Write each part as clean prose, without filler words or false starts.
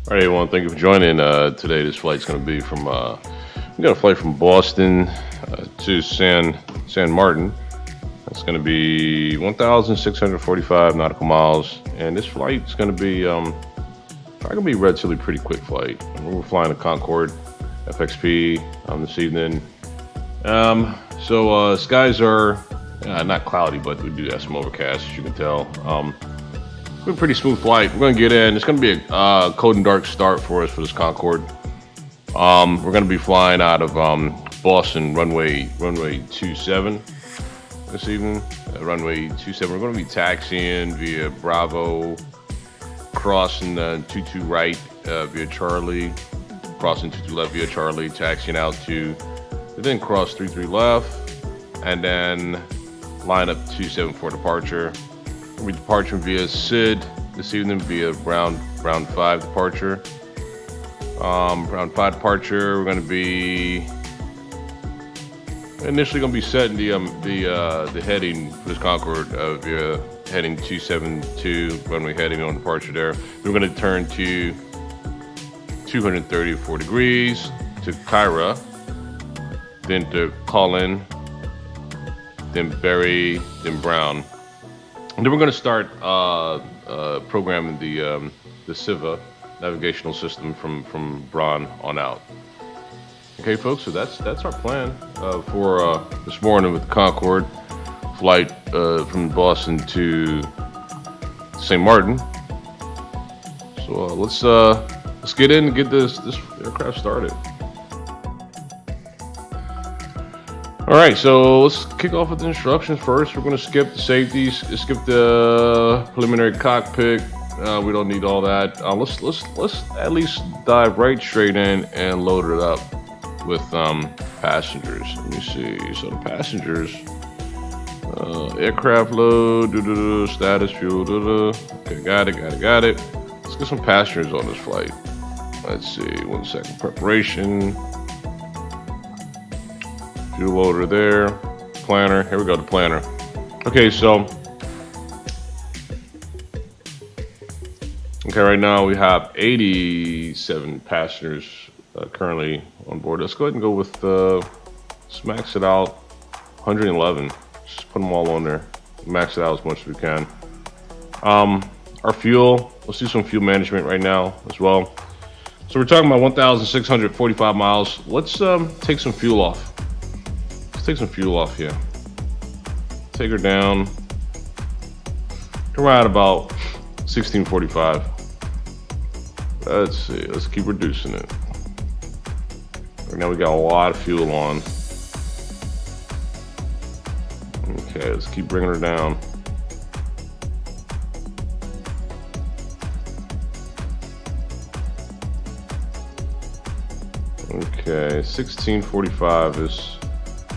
All right, everyone, thank you for joining. Today, this flight's going to be from, we got a flight from Boston to San Martin. It's going to be 1,645 nautical miles, and this flight's going to be probably going to be a relatively pretty quick flight. We're flying a Concorde FXP this evening. So skies are not cloudy, but we do have some overcast, as you can tell. It's been a pretty smooth flight. We're going to get in. It's going to be a cold and dark start for us for this Concorde. We're going to be flying out of Boston runway 27 this evening. Runway 27. We're going to be taxiing via Bravo, crossing 22 right via Charlie, crossing 22 left via Charlie, taxiing out to, then cross 33 left, and then line up 27 for departure. We'll be departing via Sid this evening via round 5 departure. Round 5 departure. We're going to be initially going to be setting the heading for this Concorde via heading 272 runway heading on departure there. We're going to turn to 234 degrees to Kyra, then to Cullen, then Berry, then Brown. And then we're going to start programming the Siva navigational system from Braun on out. Okay, folks, so that's our plan for this morning with the Concorde flight from Boston to St. Martin. So let's get in and get this aircraft started. All right, so let's kick off with the instructions first. We're going to skip the safeties, skip the preliminary cockpit. We don't need all that. Let's at least dive right straight in and load it up with passengers. Let me see. So the passengers, aircraft load, status, fuel. Okay, got it. Let's get some passengers on this flight. Let's see. 1 second. Preparation. Fuel loader there. Planner. Here we go. The planner. Okay, so. Okay, right now we have 87 passengers currently on board. Let's go ahead and go with, let's max it out, 111. Just put them all on there. Max it out as much as we can. Our fuel, let's do some fuel management right now as well. So we're talking about 1,645 miles. Let's take some fuel off. Let's take some fuel off here. Take her down to right about 1645. Let's see, let's keep reducing it. Right now we got a lot of fuel on. Okay, let's keep bringing her down. Okay, 1645 is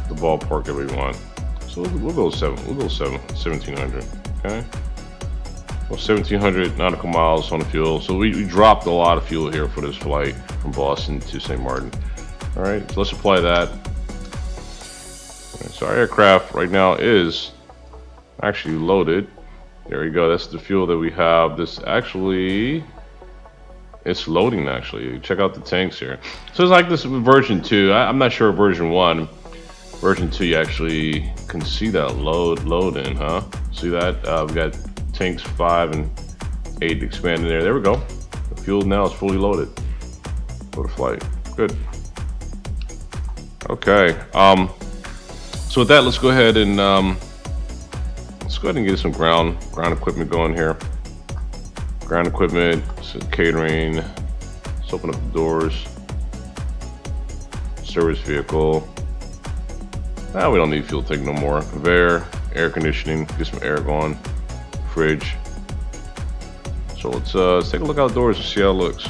the ballpark that we want. So we'll go 1700, okay? Well, 1,700 nautical miles on the fuel. So we dropped a lot of fuel here for this flight from Boston to St. Martin. All right, so let's apply that. Right, so our aircraft right now is actually loaded. There we go. That's the fuel that we have. This actually, it's loading actually. Check out the tanks here. So it's like this with version 2. I'm not sure version 1. Version 2, you actually can see that loading, huh? See that? We got tanks 5 and 8 expanding there. There we go. The fuel now is fully loaded for the flight. Good. Okay. So with that, let's go ahead and get some ground equipment going here. Ground equipment, catering. Let's open up the doors. Service vehicle. Ah, we don't need fuel tank no more. Conveyor, air conditioning. Get some air going. Fridge. So let's take a look outdoors and see how it looks.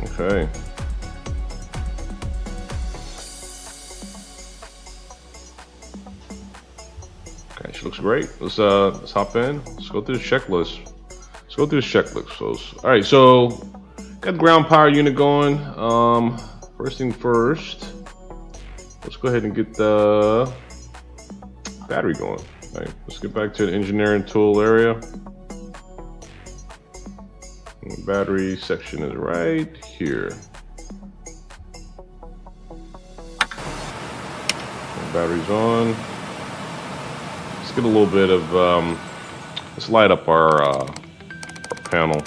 Okay. Okay, she looks great. Let's hop in. Let's go through the checklist. So, all right, so got the ground power unit going. First thing first, let's go ahead and get the battery going. All right, let's get back to the engineering tool area. battery section is right here. Battery's on. Let's get a little bit of, let's light up our panel.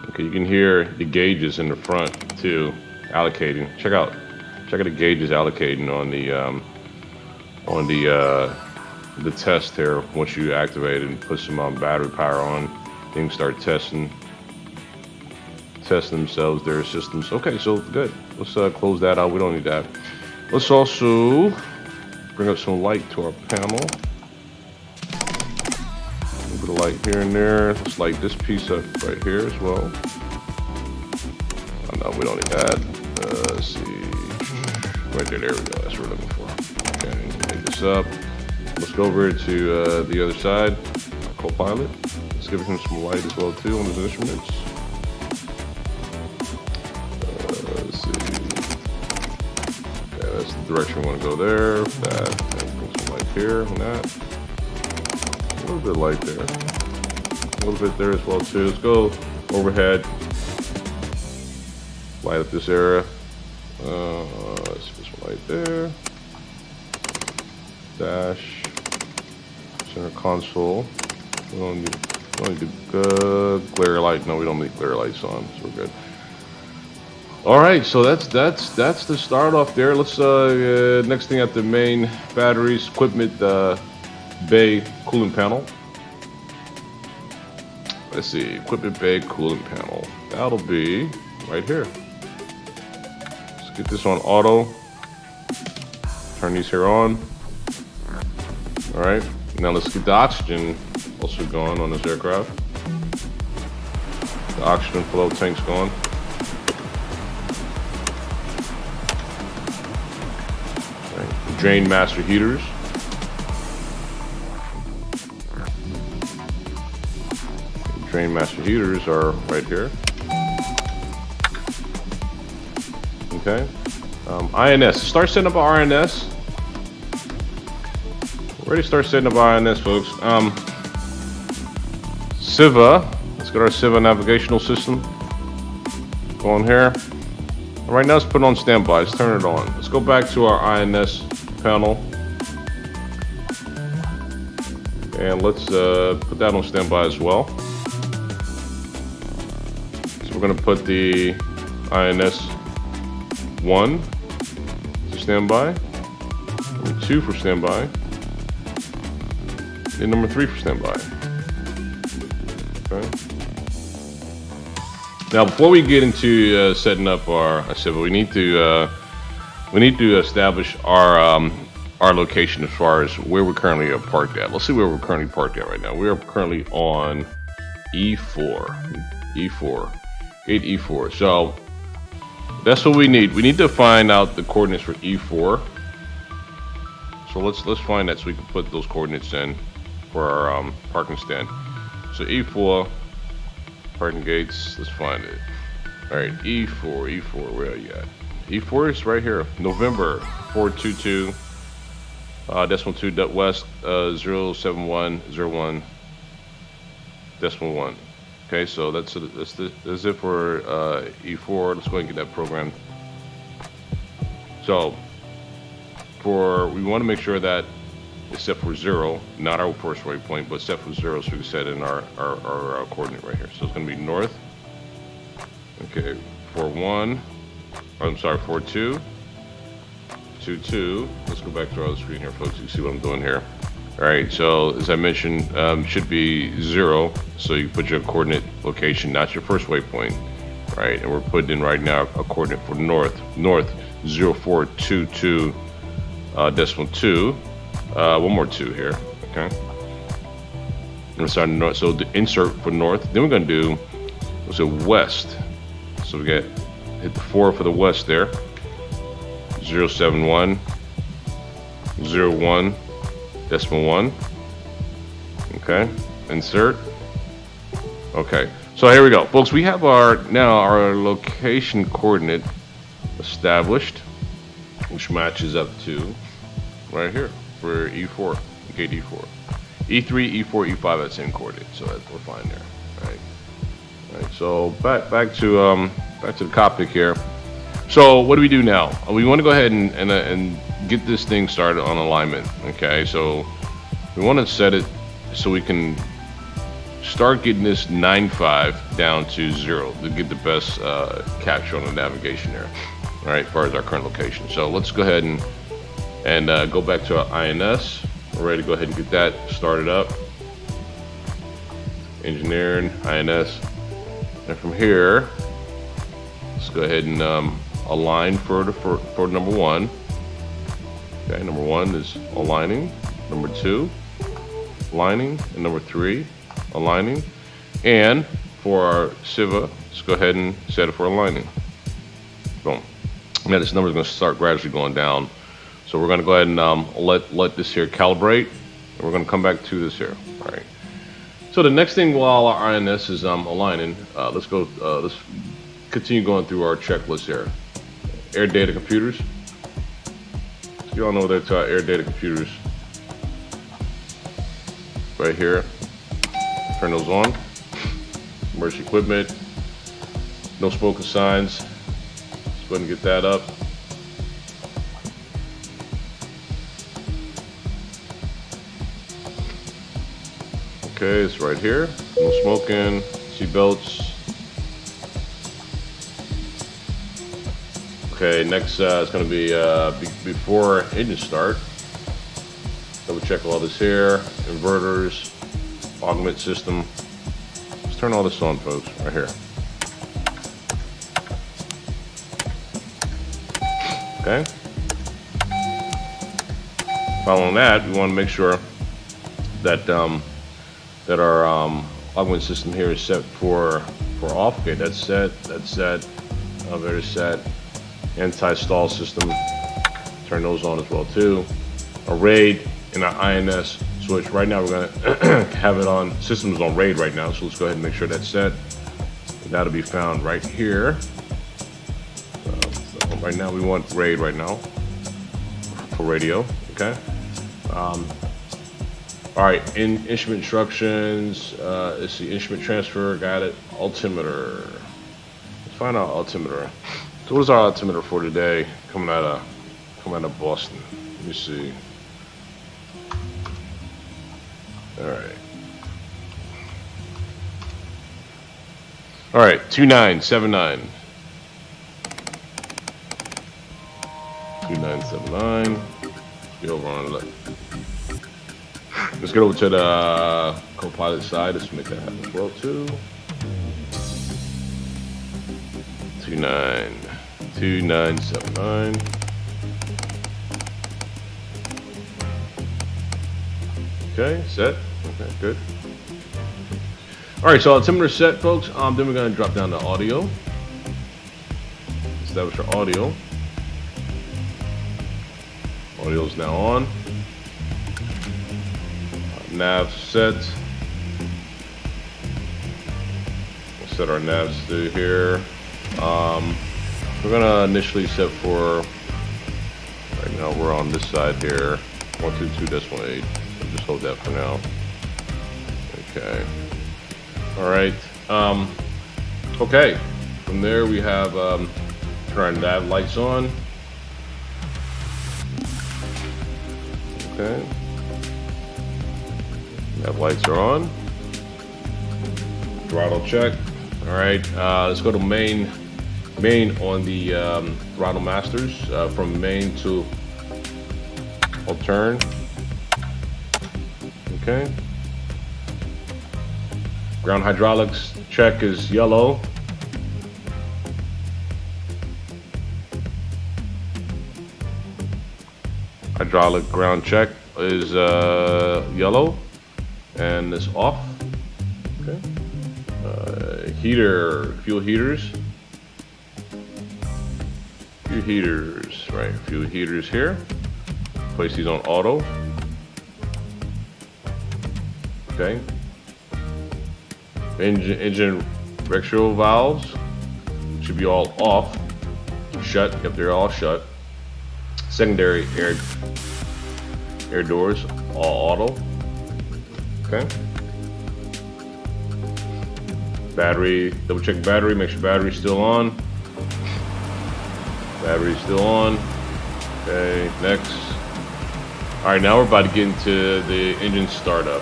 Okay, you can hear the gauges in the front too, allocating. Check out the gauges allocating on the test here. Once you activate it and put some battery power on, things start testing themselves, their systems. Okay, so good. Let's close that out. We don't need that. Let's also bring up some light to our panel. A little bit of light here and there. Let's light this piece up right here as well. Oh, no, we don't need that. Let's see. Right there. There we go. That's what we're looking for. Okay, make this up. Let's go over to the other side. Co-pilot. Let's give him some light as well too on his instruments. Let's see. Okay, that's the direction we want to go there. That. And bring some light here on that. A little bit of light there. A little bit there as well too. Let's go overhead. Light up this area. Let's put some light there. Dash. Center console. We don't need glare light. No, we don't need glare lights on, so we're good. All right, so that's the start off there. Let's next thing at the main batteries, equipment bay coolant panel. Let's see, equipment bay coolant panel. That'll be right here. Let's get this on auto. Turn these here on. All right, now let's get the oxygen also going on this aircraft. The oxygen flow tank's going. Right. Drain master heaters. Drain master heaters are right here. Okay. INS. Start setting up our INS. We're ready to start setting up our INS, folks. Civa. Let's get our Civa navigational system going here. Right now, let's put it on standby. Let's turn it on. Let's go back to our INS panel. And let's put that on standby as well. So we're going to put the INS 1 to standby, number 2 for standby, and number 3 for standby. Okay. Now, before we get into setting up our Civa, we need to establish our location as far as where we're currently parked at. Let's see where we're currently parked at right now. We are currently on E4, gate E4. So that's what we need. We need to find out the coordinates for E4. So let's find that so we can put those coordinates in for our parking stand. So E4, parking gates, let's find it. All right, E4, where are you at? E4 is right here, November 422, decimal 2, west, 07101, decimal 1. Okay, so that's it for E4. Let's go ahead and get that programmed. So we want to make sure that it's set for 0, not our first waypoint, but set for 0, so we can set in our coordinate right here. So it's going to be north. Okay, 41. I'm sorry, 42. 22. Let's go back to our other screen here, folks. You see what I'm doing here. All right, so as I mentioned, should be 0, so you put your coordinate location, not your first waypoint, right? And we're putting in right now a coordinate for north 0422 decimal 2. One more 2 here, okay? And start north. So the insert for north. Then we're going to do west. So we hit the 4 for the west there. 071 01 decimal 1. Okay, insert. Okay, so here we go, folks. We have our location coordinate established, which matches up to right here for E4, gate E4. E3, E4, E5 at the same coordinate, so we're fine there. All right. So back to the cockpit here. So what do we do now? We want to go ahead and get this thing started on alignment. Okay, so we want to set it so we can start getting this 9.5 down to 0 to get the best capture on the navigation there. All right, as far as our current location. So let's go ahead and go back to our INS. We're ready to go ahead and get that started up. Engineering, INS. And from here, let's go ahead and align for number 1. Okay, number 1 is aligning. Number 2, aligning. And number 3, aligning. And for our CIVA, let's go ahead and set it for aligning. Boom. Now this number is going to start gradually going down. So we're going to go ahead and let this here calibrate. And we're going to come back to this here. All right. So the next thing while our INS is aligning, let's continue going through our checklist here. Air data computers. You all know that's our air data computers. Right here. Turn those on. Emergency equipment. No smoking signs. Let's go ahead and get that up. Okay, it's right here. No smoking. Seat belts. Okay, next it's going to be before engine start. Double check all this here. Inverters, augment system. Let's turn all this on, folks, right here. Okay. Following that, we want to make sure that that our augment system here is set for off. Okay, that's set. That's set. Elevator set. Anti-stall system, turn those on as well too. A RAID and our INS switch. Right now we're gonna have it on, systems on RAID right now, so let's go ahead and make sure that's set. And that'll be found right here. So right now we want RAID right now for radio, okay? All right, instrument instructions, let's see, instrument transfer, got it. Altimeter, let's find out altimeter. So what is our altimeter for today? Coming out of Boston. Let me see. All right, 2979. 2979. Get over on the let's get over to the co-pilot side. Let's make that happen as well too. 2979. Okay, set. Okay, good. All right, so altimeter set, folks. Then we're going to drop down the audio. Establish our audio. Audio is now on. Nav set. We'll set our navs to here. We're gonna initially set for, right now we're on this side here, 122.8. So just hold that for now. Okay. All right. Okay. From there we have turn our nav lights on. Okay. Nav lights are on. Throttle check. All right. Let's go to main on the throttle masters, from main to altern. Okay. Ground hydraulics check is yellow. Hydraulic ground check is yellow and it's off. Okay. Fuel heaters. Fuel heaters, right? Fuel heaters here. Place these on auto. Okay. Engine rexual valves should be all off. Shut. Yep, they're all shut. Secondary air doors all auto. Okay. Battery, double check battery, make sure battery's still on. Battery's still on. Okay, next. All right, now we're about to get into the engine startup.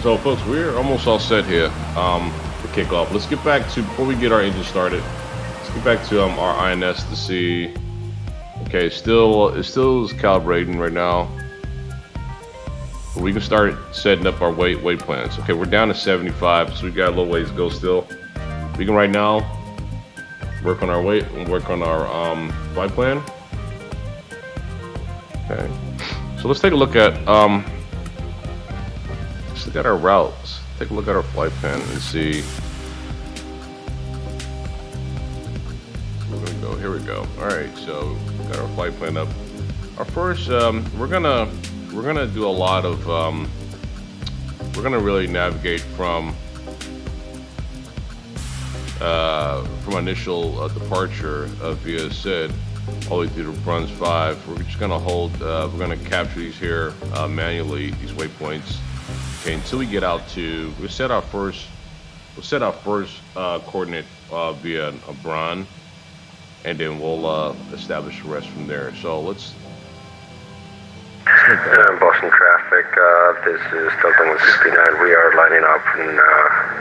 So folks, we're almost all set here for kickoff. Let's get back to, before we get our engine started, let's get back to our INS to see. Okay, it still is calibrating right now. But we can start setting up our weight plans. Okay, we're down to 75, so we got a little ways to go still. We can right now work on our weight and work on our flight plan. Okay, so let's take a look at our routes. Take a look at our flight plan and see. We're gonna go. Here we go. All right, so we got our flight plan up. Our first, we're gonna do a lot of. We're gonna really navigate from initial departure via SID all the way through to runs 5. We're just gonna hold. We're gonna capture these here manually, these waypoints. Okay, until we get out to, we'll set our first coordinate via a Bron, and then we'll establish the rest from there. So let's Boston traffic, this is Delta 169. We are lining up and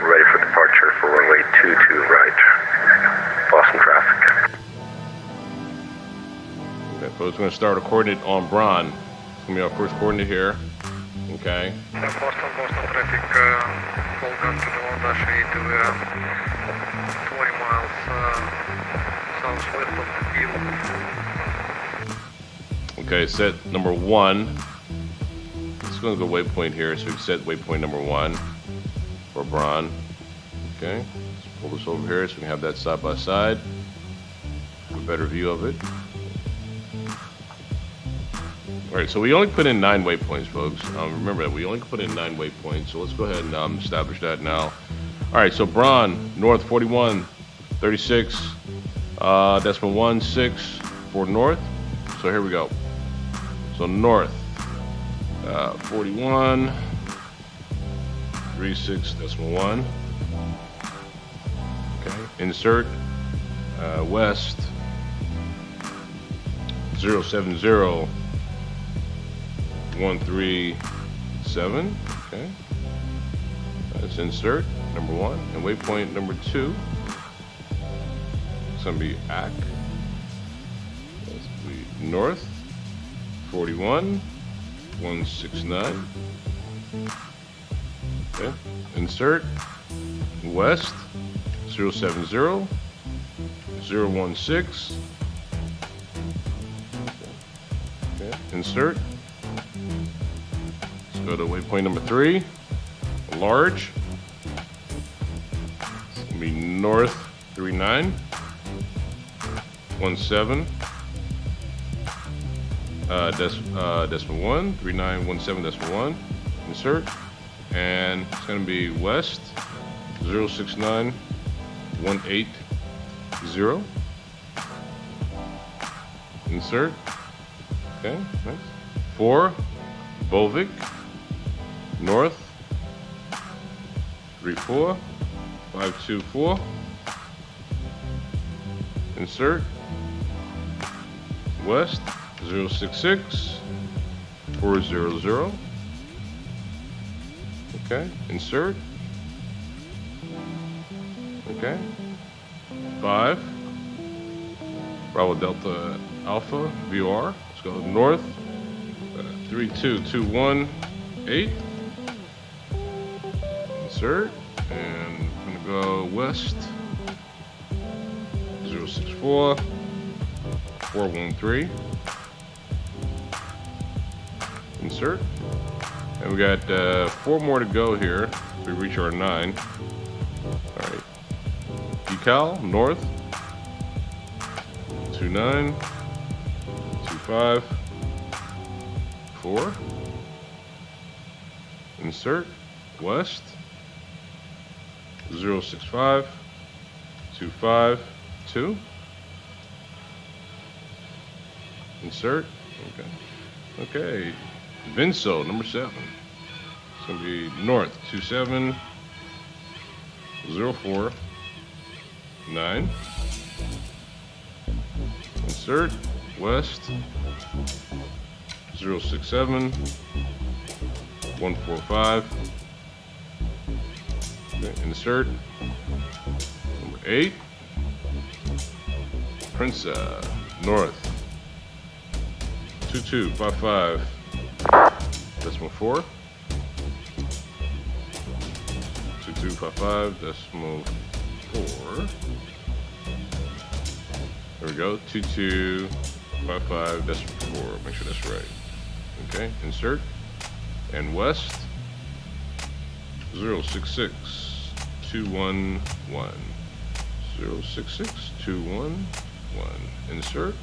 ready for departure for runway 22 right. Boston traffic. Okay, so it's going to start a coordinate on Bron. It's going to be our first coordinate here. Okay. Boston traffic, hold on to the 1-8 to 20 miles southwest of the field. Okay, set number 1. It's going to go waypoint here, so we can set waypoint number 1 for Bron. Okay, let's pull this over here so we can have that side by side. Have a better view of it. Alright, so we only put in 9 waypoints, folks. Remember that, we only put in 9 waypoints, so let's go ahead and establish that now. Alright, so Bron, north 41, 36, decimal 1, 6 for north. So here we go. So north, 41, 36, decimal 1. Okay, insert, west, 070. 137. Okay, let's insert number 1 and waypoint number 2. It's gonna be AC. Let's be north 41 169. Okay, insert west 070 016. Okay, insert. Go to waypoint number 3, large. It's gonna be north 39 17 decimal 1 3917 decimal 1. Insert, and it's gonna be west 069 180. Insert. Okay, next 4 Volvic. North 34 524. Insert. West 066 400. Okay, insert. Okay, 5 Bravo Delta Alpha VR. Let's go north 32218. Insert, and I'm gonna go west 064 413. Insert, and we got 4 more to go here. We reach our 9. All right, decal north 29 25 4. Insert, west 065 252. Insert. Okay. Okay. Vinso number 7. It's gonna be north 2704.9. Insert west 067.145. Okay, insert number 8. Prince north 2255. Decimal 4. 2255 decimal 4. There we go. 2255 decimal 4. Make sure that's right. Okay, insert. And west 066211. 066211. Insert.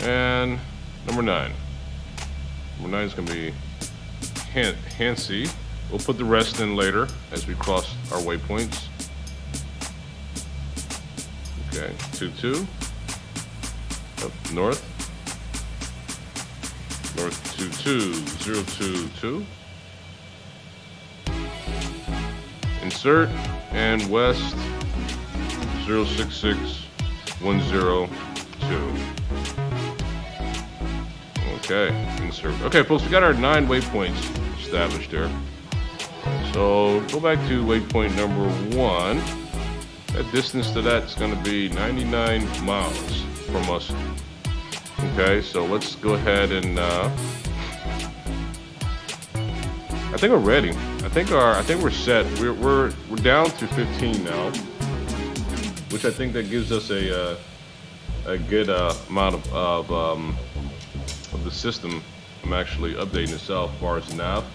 And number 9. Number 9 is going to be Hansi. We'll put the rest in later as we cross our waypoints. Okay, 22. Up north. North 22022. Insert and west 066102. Okay, insert. Okay, folks, we got our 9 waypoints established there. So go back to waypoint number 1. That distance to that's going to be 99 miles from us. Okay, so let's go ahead and I think we're ready. I think we're set. We're down to 15 now, which I think that gives us a good amount of the system. I'm actually updating itself as far as nav.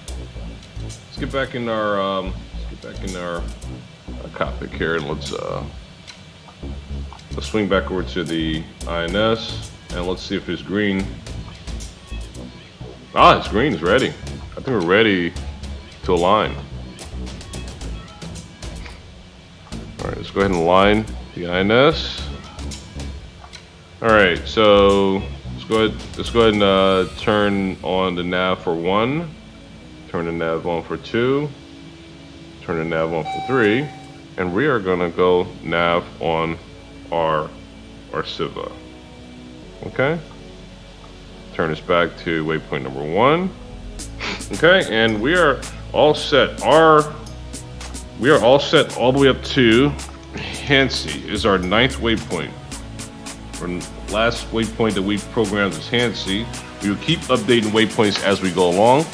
Let's get back in our cockpit here, and let's swing back over to the INS, and let's see if it's green. Ah, it's green. It's ready. I think we're ready to align. All right, let's go ahead and align the INS. All right, so let's go ahead and turn on the nav for 1. Turn the nav on for 2. Turn the nav on for 3. And we are gonna go nav on our Siva. Okay? Turn us back to waypoint number 1. Okay, and we are all set. We are all set all the way up to Hansi is our 9th waypoint. Our last waypoint that we programmed is Hansi. We will keep updating waypoints as we go along.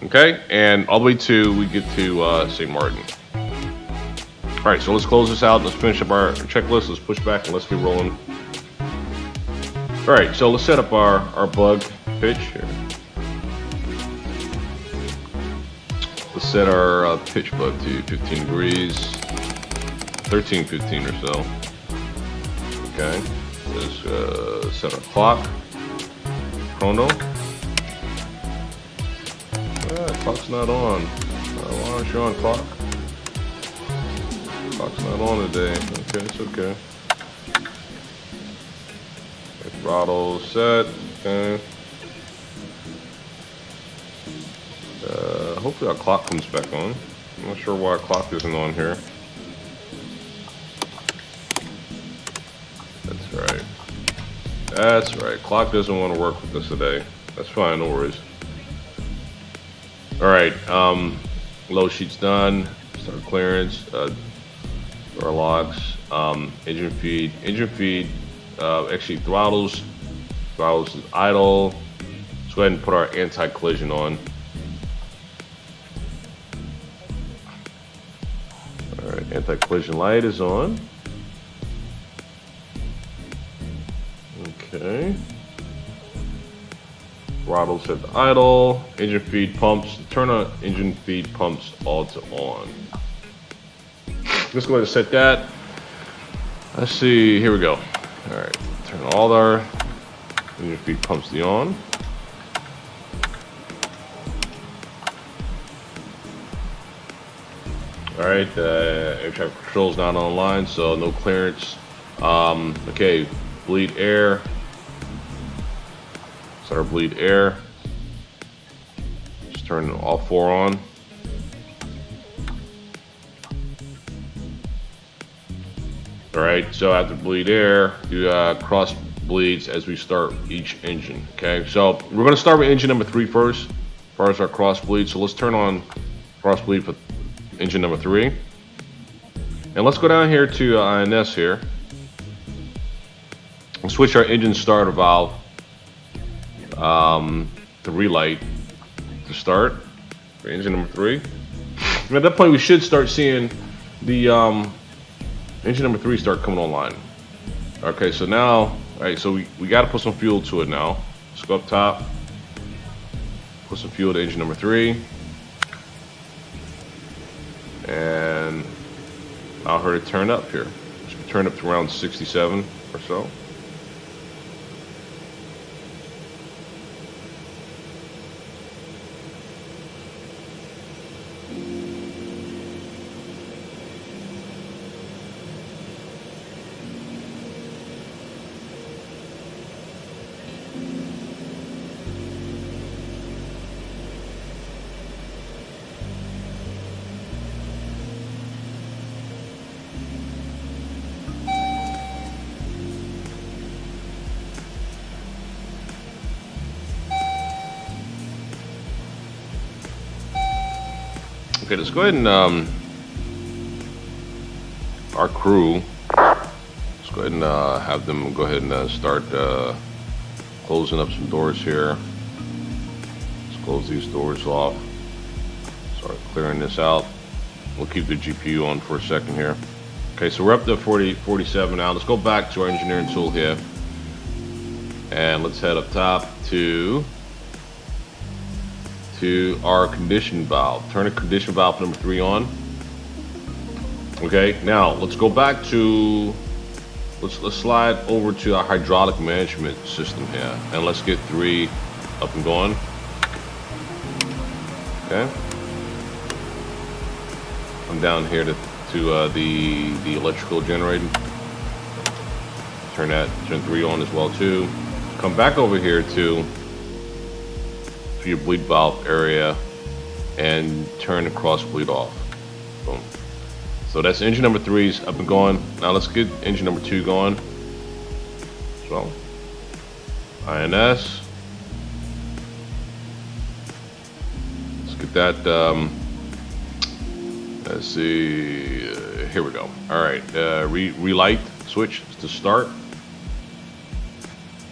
Okay, and all the way to we get to St. Martin. All right, so let's close this out. Let's finish up our checklist. Let's push back and let's get rolling. All right, so let's set up our bug pitch here. Let's set our pitch bug to 15 degrees, 13:15 or so. Okay, let's set our clock, chrono. Clock's not on. Why aren't you on clock? Clock's not on today. Okay, it's okay. Throttle set. Okay. Hopefully our clock comes back on. I'm not sure why our clock isn't on here. That's right. That's right. Clock doesn't want to work with us today. That's fine, no worries. All right, load sheet's done. Start clearance, our logs, engine feed. Actually throttles is idle. Let's go ahead and put our anti-collision on. All right, anti-collision light is on. Okay. Throttles set to idle. Engine feed pumps. Turn on engine feed pumps all to on. Let's go ahead and set that. Let's see. Here we go. All right. Turn all our engine feed pumps to on. All right. Air traffic control is not online, so no clearance. Okay. Bleed air. Set our bleed air. Just turn all 4 on. All right, so after bleed air, do cross bleeds as we start each engine. Okay, so we're going to start with engine number 3 first, as far as our cross bleed. So let's turn on cross bleed for engine number 3, and let's go down here to INS here and switch our engine starter valve to relight to start for engine number 3. And at that point, we should start seeing the engine number 3 start coming online. Okay, so now, all right, so we got to put some fuel to it now. Let's go up top, put some fuel to engine number 3, and allow her to turn up here. Should turn up to around 67 or so. Okay, let's go ahead and our crew, let's go ahead and have them go ahead and start closing up some doors here. Let's close these doors off. Start clearing this out. We'll keep the GPU on for a second here. Okay, so we're up to 47 now. Let's go back to our engineering tool here, and let's head up top to our condition valve. Turn the condition valve number 3 on. Okay, now let's go back to, let's slide over to our hydraulic management system here, and let's get 3 up and going. Okay, I'm down here to the electrical generator. Turn 3 on as well too. Come back over here to your bleed valve area and turn the cross bleed off. Boom. So that's engine number 3's up and going. Now let's get engine number 2 going. So INS. Let's get that. Let's see. Here we go. All right. Relight switch to start.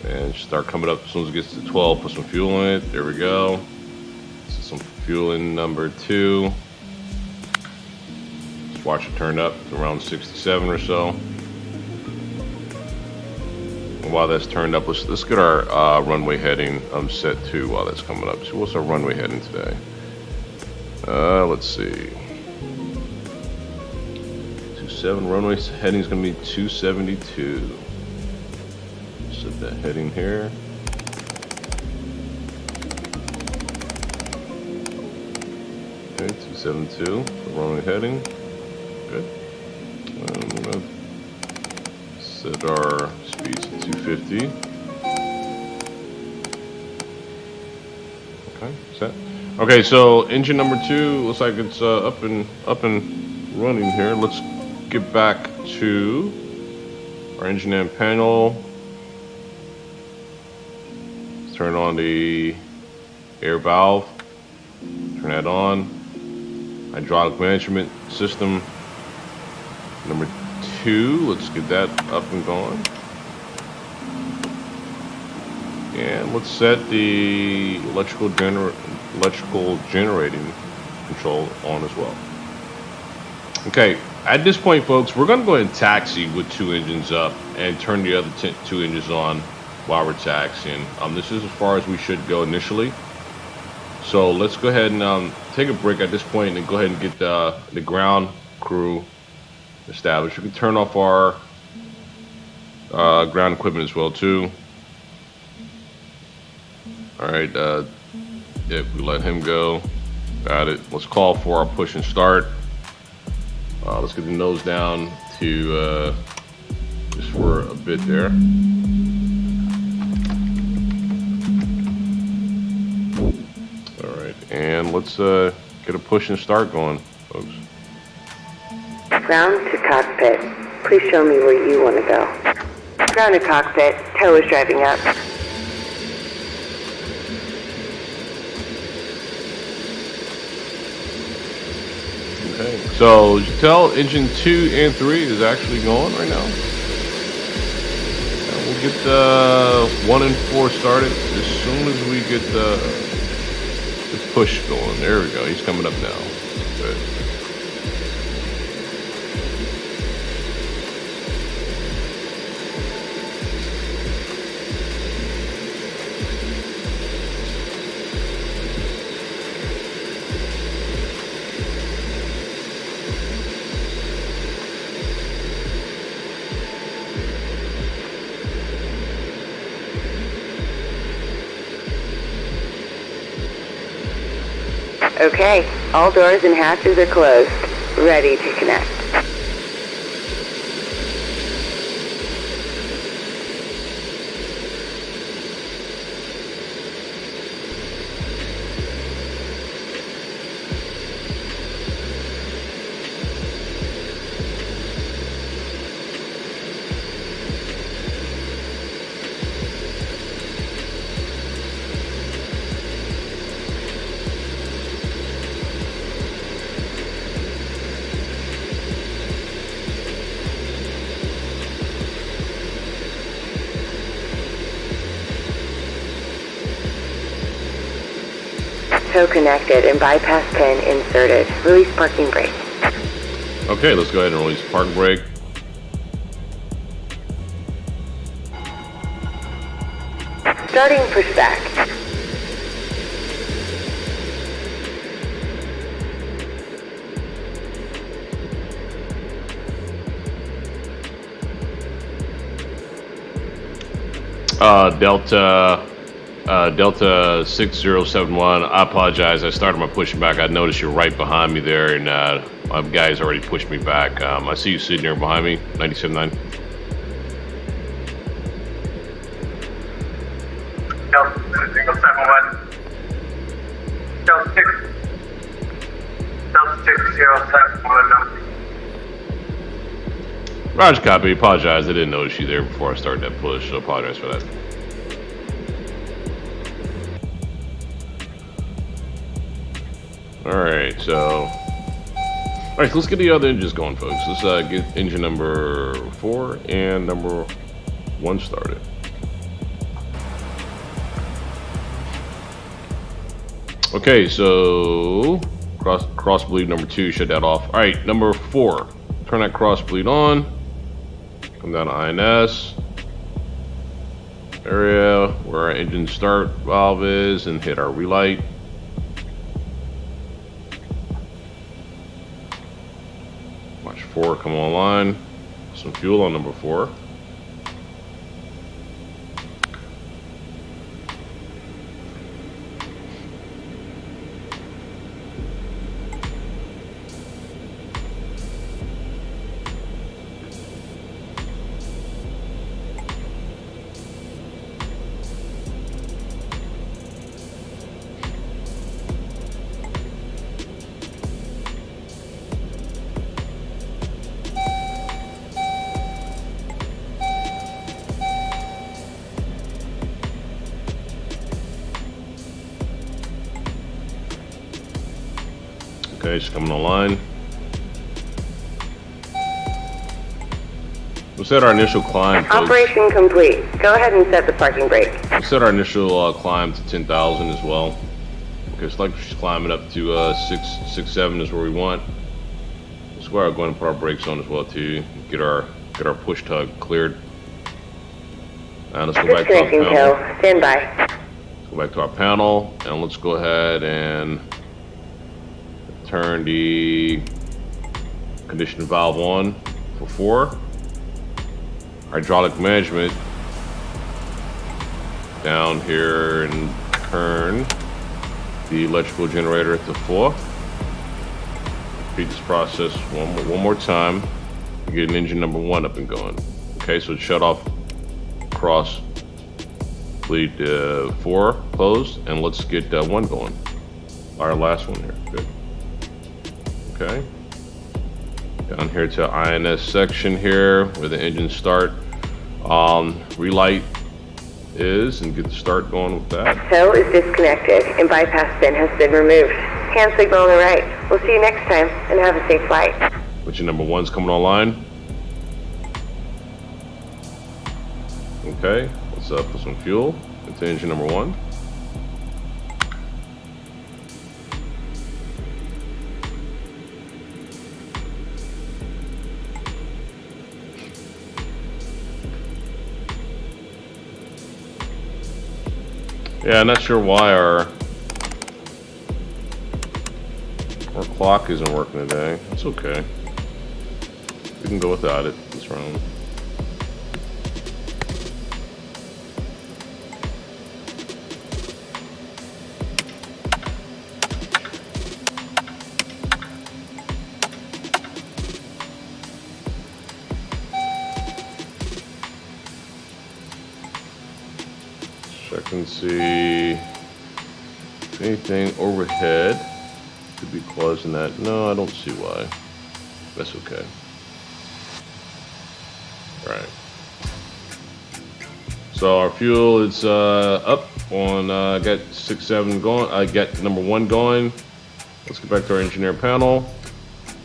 And start coming up as soon as it gets to 12. Put some fuel in it. There we go. This is some fuel in number 2. Just watch it turn up to around 67 or so. And while that's turned up, let's get our runway heading set to while that's coming up. So what's our runway heading today? Let's see. 27 runway heading is going to be 272. Set that heading here. Okay, 272, the runway heading. Good. I'm gonna set our speeds to 250. Okay, set. Okay, so engine number 2 looks like it's up and running here. Let's get back to our engine and panel. Turn on the air valve, turn that on. Hydraulic management system number 2, let's get that up and going. And let's set the electrical generating control on as well. Okay, at this point folks, we're gonna go ahead and taxi with 2 engines up and turn the other 2 engines on while we're taxiing. This is as far as we should go initially. So let's go ahead and take a break at this point and go ahead and get the ground crew established. We can turn off our ground equipment as well too. All right, yep, we let him go. Got it. Let's call for our push and start. Let's get the nose down to just for a bit there. And let's get a push and start going, folks. Ground to cockpit. Please show me where you want to go. Grounded cockpit. Tow is driving up. Okay, so you tell engine 2 and 3 is actually going right now. And we'll get 1 and 4 started as soon as we get the push going. There we go. He's coming up now. Good. Okay, all doors and hatches are closed. Ready to connect. Tow connected and bypass pin inserted. Release parking brake. Okay, let's go ahead and release park brake. Starting pushback. Delta 6071, I apologize. I started my pushing back. I noticed you're right behind me there, and my guys already pushed me back. I see you sitting there behind me, 97.9. Delta 6071. Delta 6071. Roger, copy. Apologize. I didn't notice you there before I started that push, so apologize for that. Alright, so let's get the other engines going, folks. Let's get engine number 4 and number 1 started. Okay, so cross bleed number 2, shut that off. Alright, number 4, turn that cross bleed on. Come down to INS area where our engine start valve is and hit our relight. Watch 4 come online. Some fuel on number 4. Okay, it's coming online. We'll set our initial climb, folks. Operation complete. Go ahead and set the parking brake. We'll set our initial climb to 10,000 as well. Okay, it's like she's climbing up to 667 is where we want. That's where I'll go and put our brakes on as well too. Get our push tug cleared. And let's go back to our Disconnecting panel. tow. Stand by. Let's go back to our panel and let's go ahead and turn the condition valve on for 4. Hydraulic management down here and turn the electrical generator to 4. Repeat this process one more time. Get an engine number 1 up and going. Okay, so shut off cross bleed 4 closed, and let's get 1 going. Our last one here. Good. Okay. Down here to INS section here where the engine start relight is, and get the start going with that. Tow is disconnected and bypass bin has been removed. Hand signal on the right. We'll see you next time and have a safe flight. Engine number 1's coming online. Okay, let's put some fuel into engine number 1. Yeah, I'm not sure why our clock isn't working today. That's okay. We can go without it this round. Check and see anything overhead could be causing that. No, I don't see why. That's okay. All right. So our fuel is up on. I got 6-7 going. I got number 1 going. Let's get back to our engineer panel.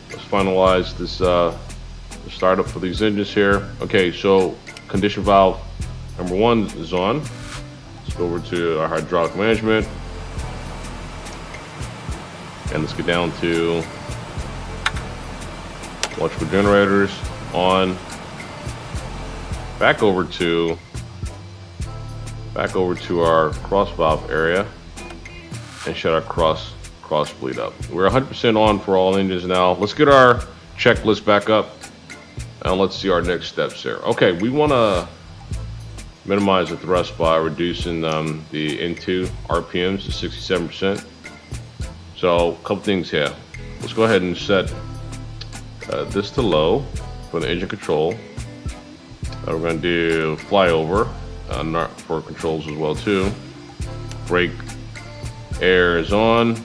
Let's finalize this the startup for these engines here. Okay, so condition valve number 1 is on. Let's go over to our hydraulic management. And let's get down to electrical generators on. Back over to our cross valve area and shut our cross bleed up. We're 100% on for all engines now. Let's get our checklist back up and let's see our next steps here. Okay, we want to minimize the thrust by reducing the N2 RPMs to 67%. So a couple things here. Let's go ahead and set this to low for the engine control. We're going to do flyover for controls as well too. Brake air is on.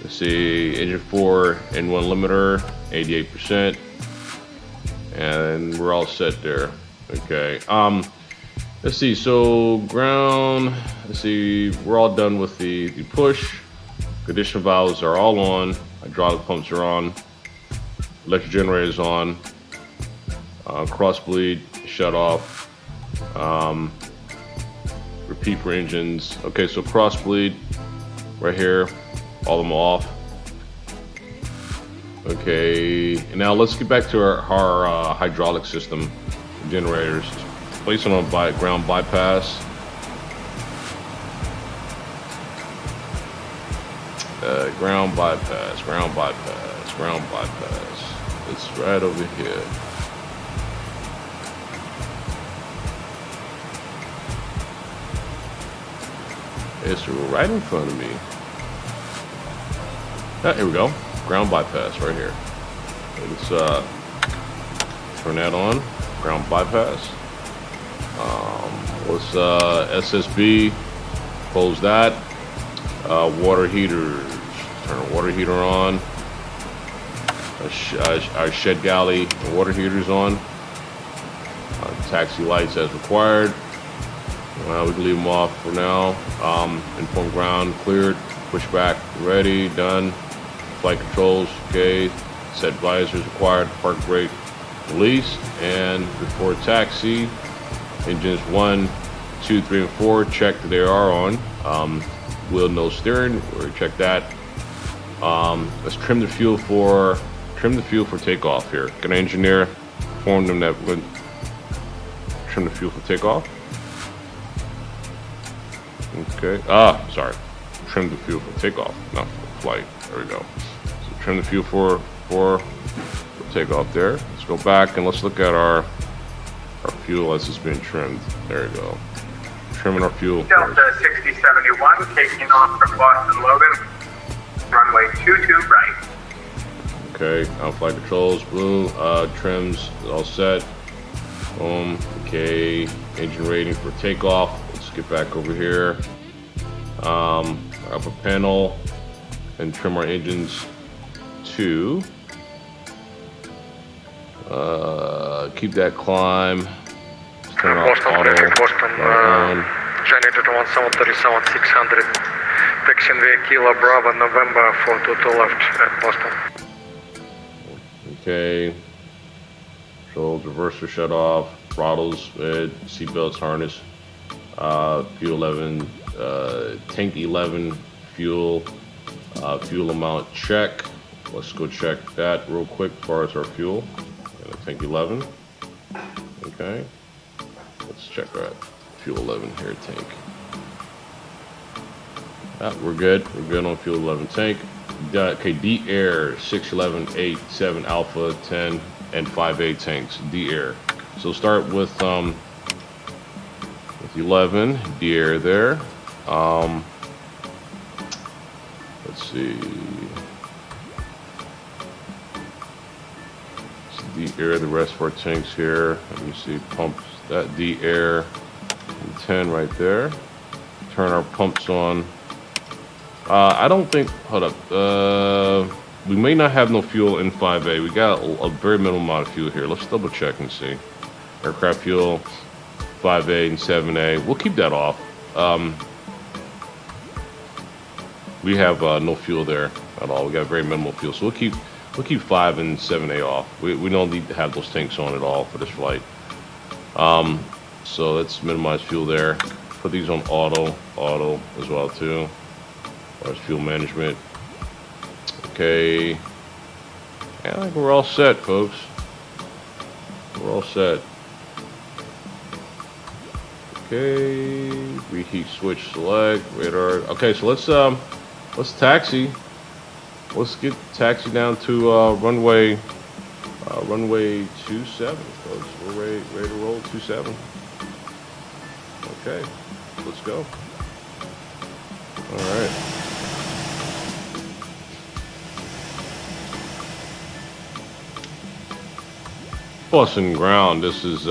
Let's see, engine 4 N1 limiter 88%, and we're all set there. Okay. Let's see. So ground. Let's see. We're all done with the push. Condition valves are all on. Hydraulic pumps are on. Electric generators on. Cross bleed shut off. Repeat for engines. Okay, so cross bleed right here, all of them off. Okay, and now let's get back to our hydraulic system generators. Place them on ground bypass. Ground bypass, ground bypass, ground bypass. It's right over here. It's right in front of me. Ah, here we go. Ground bypass right here. Let's turn that on. Ground bypass. Let's SSB. Close that. Water heaters. Turn the water heater on. Our shed galley water heaters on. Taxi lights as required. We can leave them off for now. Inform ground cleared. Pushback ready. Done. Flight controls okay. Set visors required. Park brake release. And before taxi, engines 1, 2, 3, and 4 check that they are on. Wheel nose steering. We already checked that. Let's trim the fuel for takeoff here. Can an engineer inform them that we're going to trim the fuel for takeoff? Okay. Sorry. Trim the fuel for takeoff, not for flight. There we go. So trim the fuel for takeoff there. Let's go back and let's look at our fuel as it's being trimmed. There you go. Trimming our fuel. Delta 6071 taking off from Boston Logan. Runway 22 right. Okay. Flight controls. Blue. Trims all set. Boom. Okay. Engine rating for takeoff. Let's get back over here. Upper panel and trim our engines 2. Keep that climb. Let's turn off Boston auto. traffic, Boston, on. January 1737 600, taxiing via Kilo Bravo, November 422 left at Boston. Okay. Controls, reverser shut off, throttles, seatbelts, harness, fuel 11, tank 11, fuel amount check. Let's go check that real quick as far as our fuel. Tank 11. Okay. Let's check that. Fuel 11 here, tank. We're good. We're good on fuel 11 tank. Okay, D Air 611, 8, 7 Alpha, 10, and 5A tanks. D Air. So start with 11. D Air there. Let's see. D Air. The rest of our tanks here. Let me see. Pumps. That D Air. 10 right there. Turn our pumps on. I don't think, hold up, we may not have no fuel in 5A. We got a very minimal amount of fuel here. Let's double check and see. Aircraft fuel, 5A and 7A. We'll keep that off. We have no fuel there at all. We got very minimal fuel. So we'll keep 5 and 7A off. We don't need to have those tanks on at all for this flight. So let's minimize fuel there. Put these on auto as well too. As fuel management. Okay. I think we're all set, folks. We're all set. Okay. Reheat switch select. Radar. Okay, so let's taxi. Let's get taxi down to runway 27, folks. We're ready to roll 27. Okay. Let's go. All right. Boston ground, this is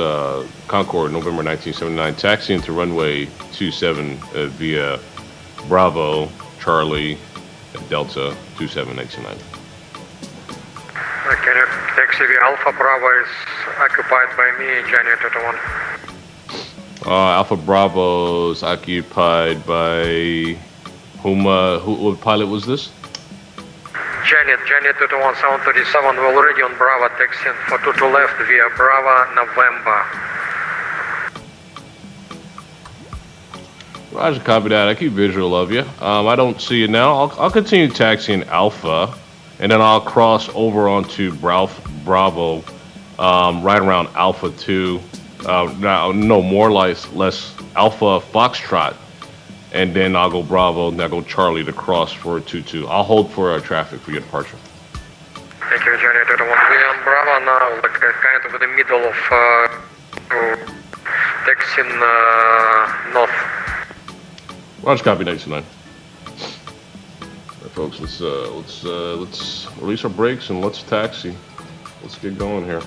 Concorde, November 1979, taxiing to runway 27 via Bravo, Charlie, Delta 2789. Can you taxi via Alpha Bravo is occupied by me, January 21. Alpha Bravo is occupied by whom? What pilot was this? Janet 21 737, we're already on Bravo, taxiing for 22 left via Bravo, November. Roger, copy that. I keep visual of you. I don't see it now. I'll continue taxiing Alpha, and then I'll cross over onto Bravo, right around Alpha 2. No, more less Alpha Foxtrot. And then I'll go Bravo, and I'll go Charlie to cross for 22. I'll hold for traffic for your departure. Thank you, January 21. We're on Bravo now, like kind of in the middle of taxiing north. Roger, copy 99. Alright, folks, let's release our brakes and let's taxi. Let's get going here.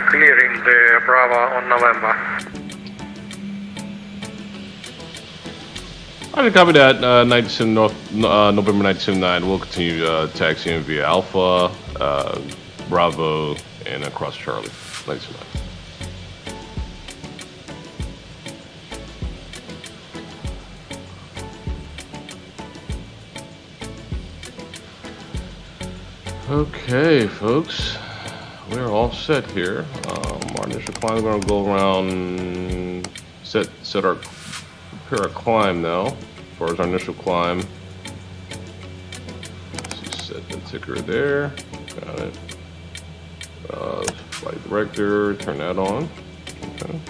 Clearing the Bravo on November. I can copy that. 97 North, November 1979. We'll continue taxiing via Alpha, Bravo, and across Charlie. 99. Okay, folks. We're all set here. Our initial climb, we're gonna go around, prepare our climb now. As far as our initial climb. Let's just set the ticker there. Got it. Flight director, turn that on. Okay.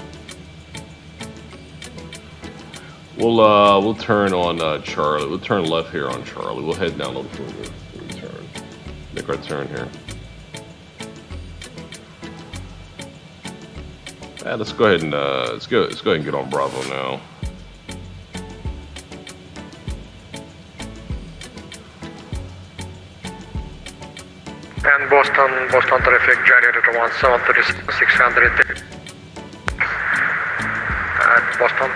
We'll turn on Charlie. We'll turn left here on Charlie. We'll head down a little further. We'll turn. Make our turn here. Let's go ahead and let's go ahead and get on Bravo now. And Boston traffic, January 1737 600 at Boston.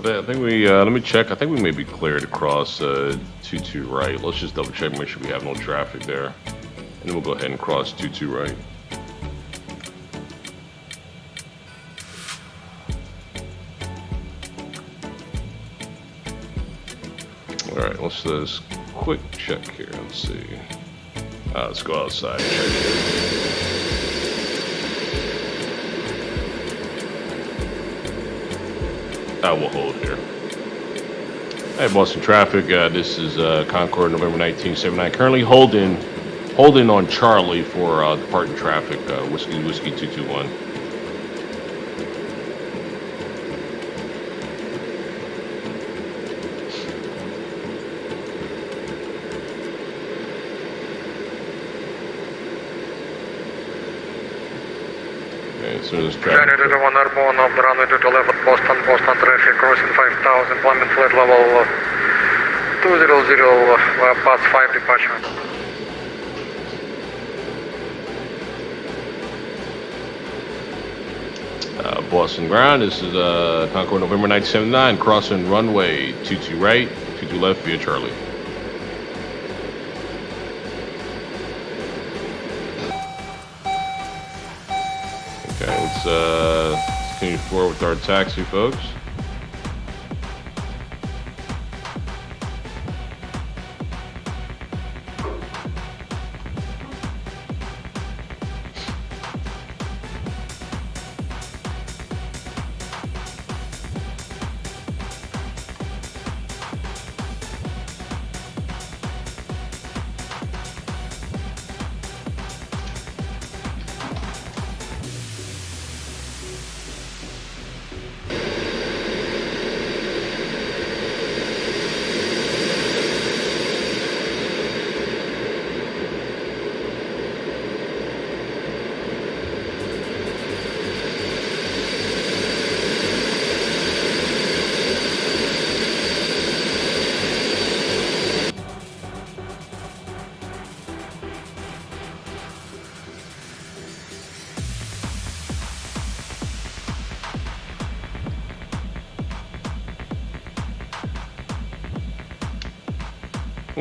I think we, let me check. I think we may be cleared across 22 right. Let's just double check, make sure we have no traffic there. And then we'll go ahead and cross 22 right. Alright, let's do this quick check here. Let's see. Let's go outside and check here. We'll hold here. Hey, Boston traffic. This is Concorde, November 1979. Currently holding on Charlie for departing traffic. Whiskey 221. As soon as traffic. January 1 airborne off the runway 211 Boston traffic crossing 5000, climate flight level 200, path 5 departure. Boston ground, this is Concorde, November 1979, crossing runway 22 right, 22 left via Charlie. Okay, let's continue forward with our taxi, folks.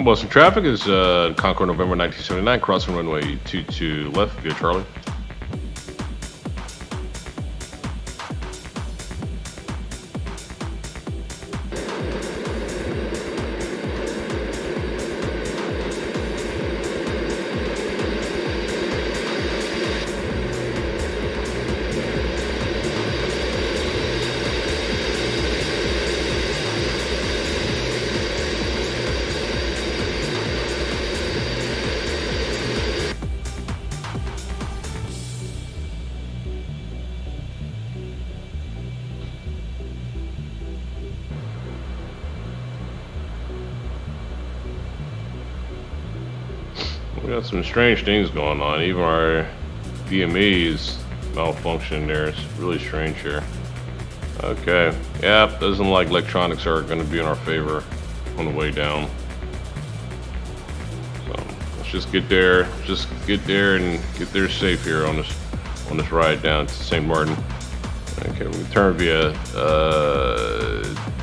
Boston traffic is Concorde, November 1979, crossing runway 22 left via Charlie. We got some strange things going on. Even our DME is malfunctioning there. It's really strange here. Okay. Yep, doesn't like electronics are going to be in our favor on the way down. So let's just get there. Just get there and get there safe here on this ride down to St. Maarten. Okay, we turn via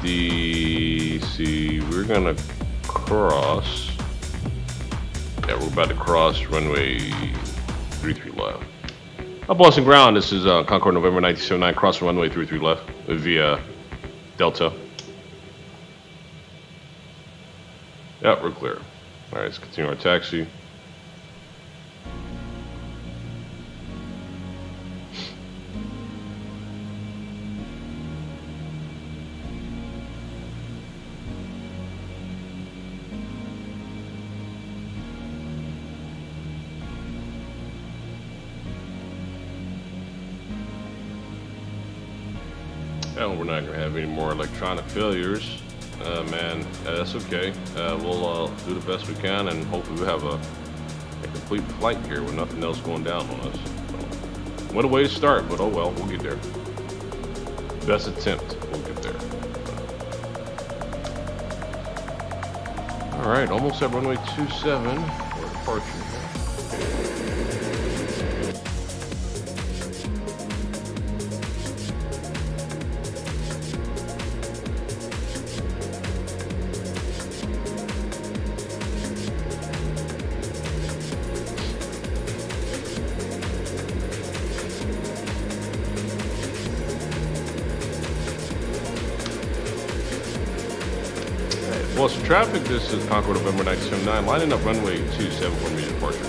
DC. We're gonna cross. Yeah, we're about to cross runway 33 left. Boston ground, this is Concorde November 1979, cross runway 33 left via Delta. Yep, we're clear. Alright, let's continue our taxi. And we're not going to have any more electronic failures. Man, that's okay. We'll do the best we can, and hopefully we have a complete flight here with nothing else going down on us. So, what a way to start, but oh well, we'll get there. Best attempt, we'll get there. Alright, almost at runway 27 for departure. Boston traffic, this is Concorde November 1979, lining up runway 27 for immediate departure.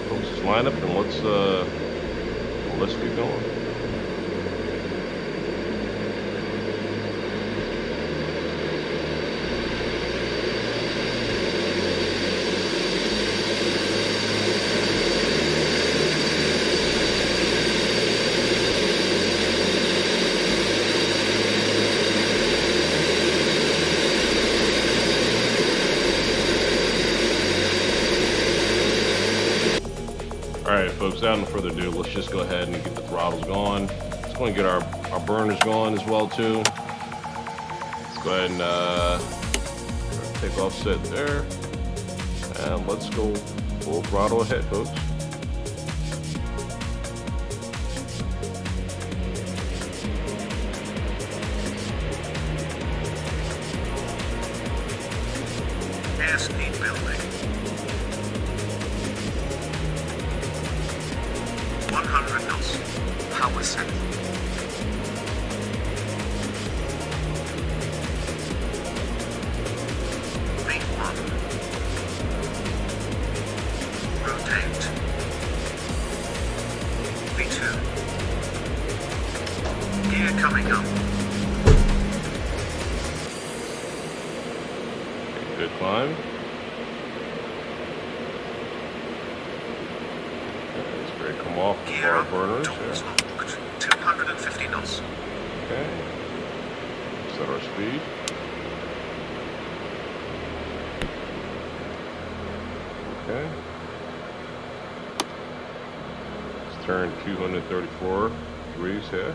Folks, just line up and let's get going. Alright folks, without no further ado, let's just go ahead and get the throttles going. Let's go and get our burners going as well too. Let's go ahead and take offset there. And let's go full throttle ahead, folks. Airspeed building. 100 knots. Power set. V1. Rotate. V2. Gear coming up. Good climb. Come off of our burners. Yeah. 250 knots. Okay. Set our speed. Okay. Let's turn 234 degrees here.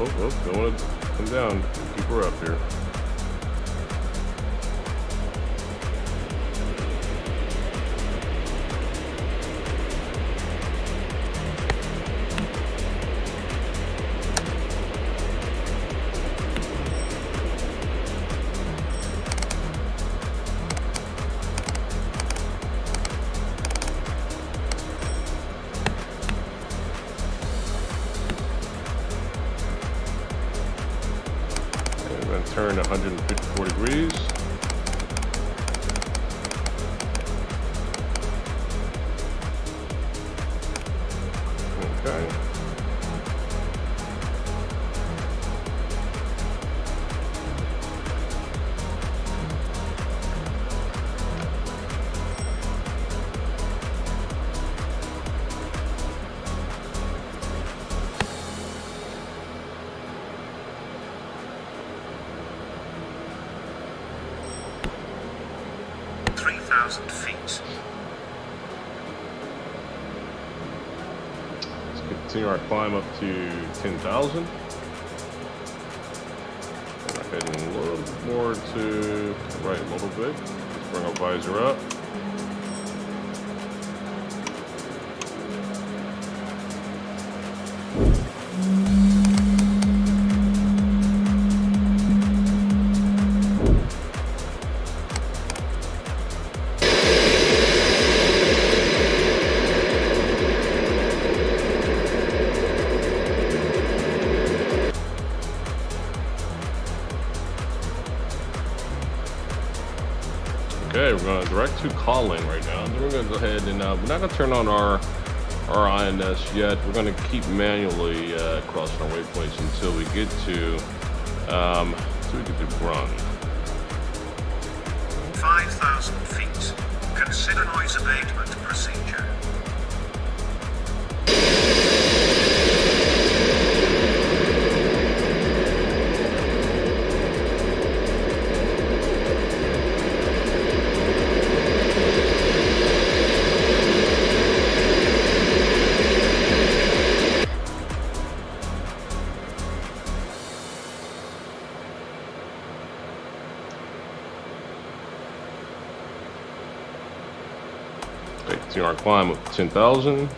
Oh, don't want to come down. Keep her up here. Turn 154 degrees. Okay. 10,000 feet. Let's continue our climb up to 10,000. We're heading a little more to the right a little bit. Let's bring our visor up. Okay, we're going to direct to calling right now. Then we're going to go ahead and we're not going to turn on our INS yet. We're going to keep manually crossing our waypoints until we get to run. 5,000 feet. Consider noise abatement procedure. Continue our climb up to 10,000.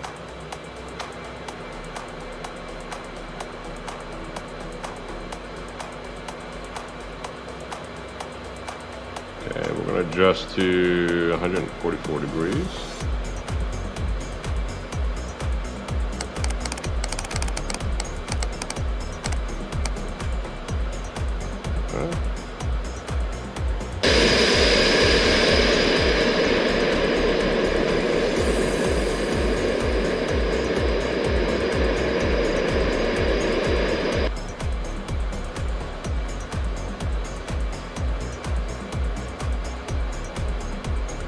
Okay, we're going to adjust to 144 degrees. Okay.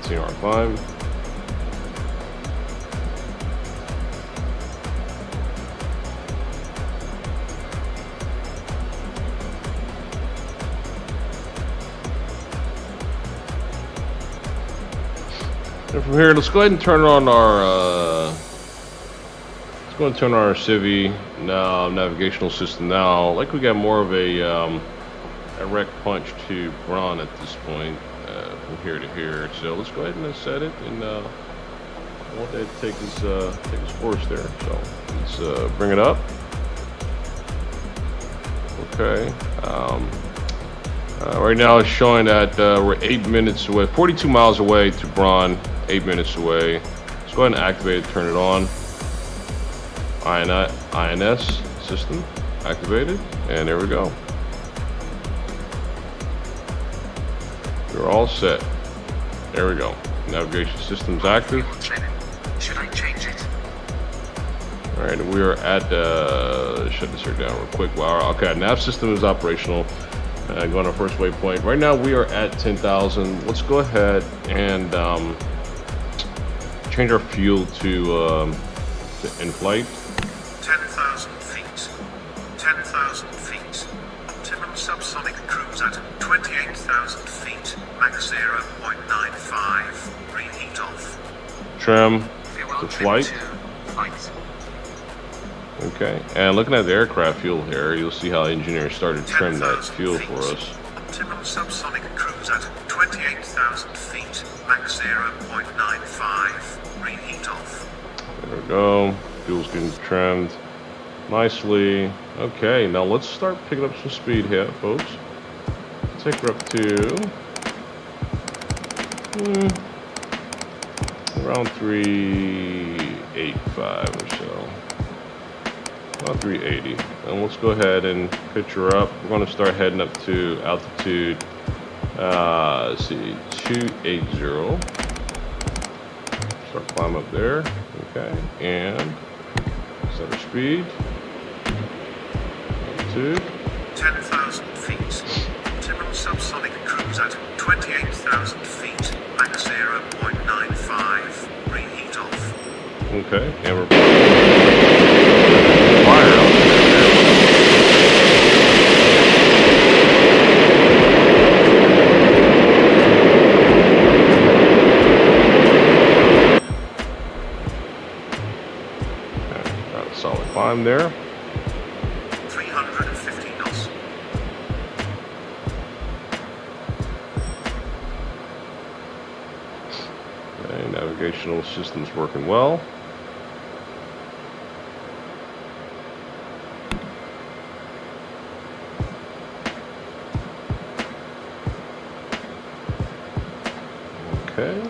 Continue our climb. And from here, let's go ahead and turn on our let's go and turn on our Civi now navigational system now. Like we got more of a direct punch to run at this point. From here to here, so let's go ahead and set it, and let that take its course there. So let's bring it up. Okay. Right now it's showing that we're 8 minutes away, 42 miles away to Braun, 8 minutes away. Let's go ahead and activate it, turn it on. INS system activated, and there we go. We're all set. There we go. Navigation system's active. Should I change it? All right, and we are at shut this here down real quick. Wow. Okay, nav system is operational. Going on our first waypoint. Right now we are at 10,000. Let's go ahead and change our fuel to in-flight. 10,000 feet. 10,000 feet. Optimum subsonic cruise at 28,000 feet. Mach 0.95. Reheat off. Trim to flight. Okay, and looking at the aircraft fuel here, you'll see how engineers started to trim that fuel for us. Optimum subsonic cruise at 28,000 feet. Mach 0.95. Reheat off. There we go. Fuel's getting trimmed nicely. Okay, now let's start picking up some speed here, folks. Take her up to around 385 or so. About 380. And let's go ahead and pitch her up. We're going to start heading up to altitude, let's see, 280. Start climb up there. Okay, and set our speed. Altitude. 10,000 feet. Optimum subsonic cruise at 28,000 feet. Mach 0.95. Reheat off. Okay, and we're fire out there. climb there. 350 knots. Okay, navigational system's working well. Okay,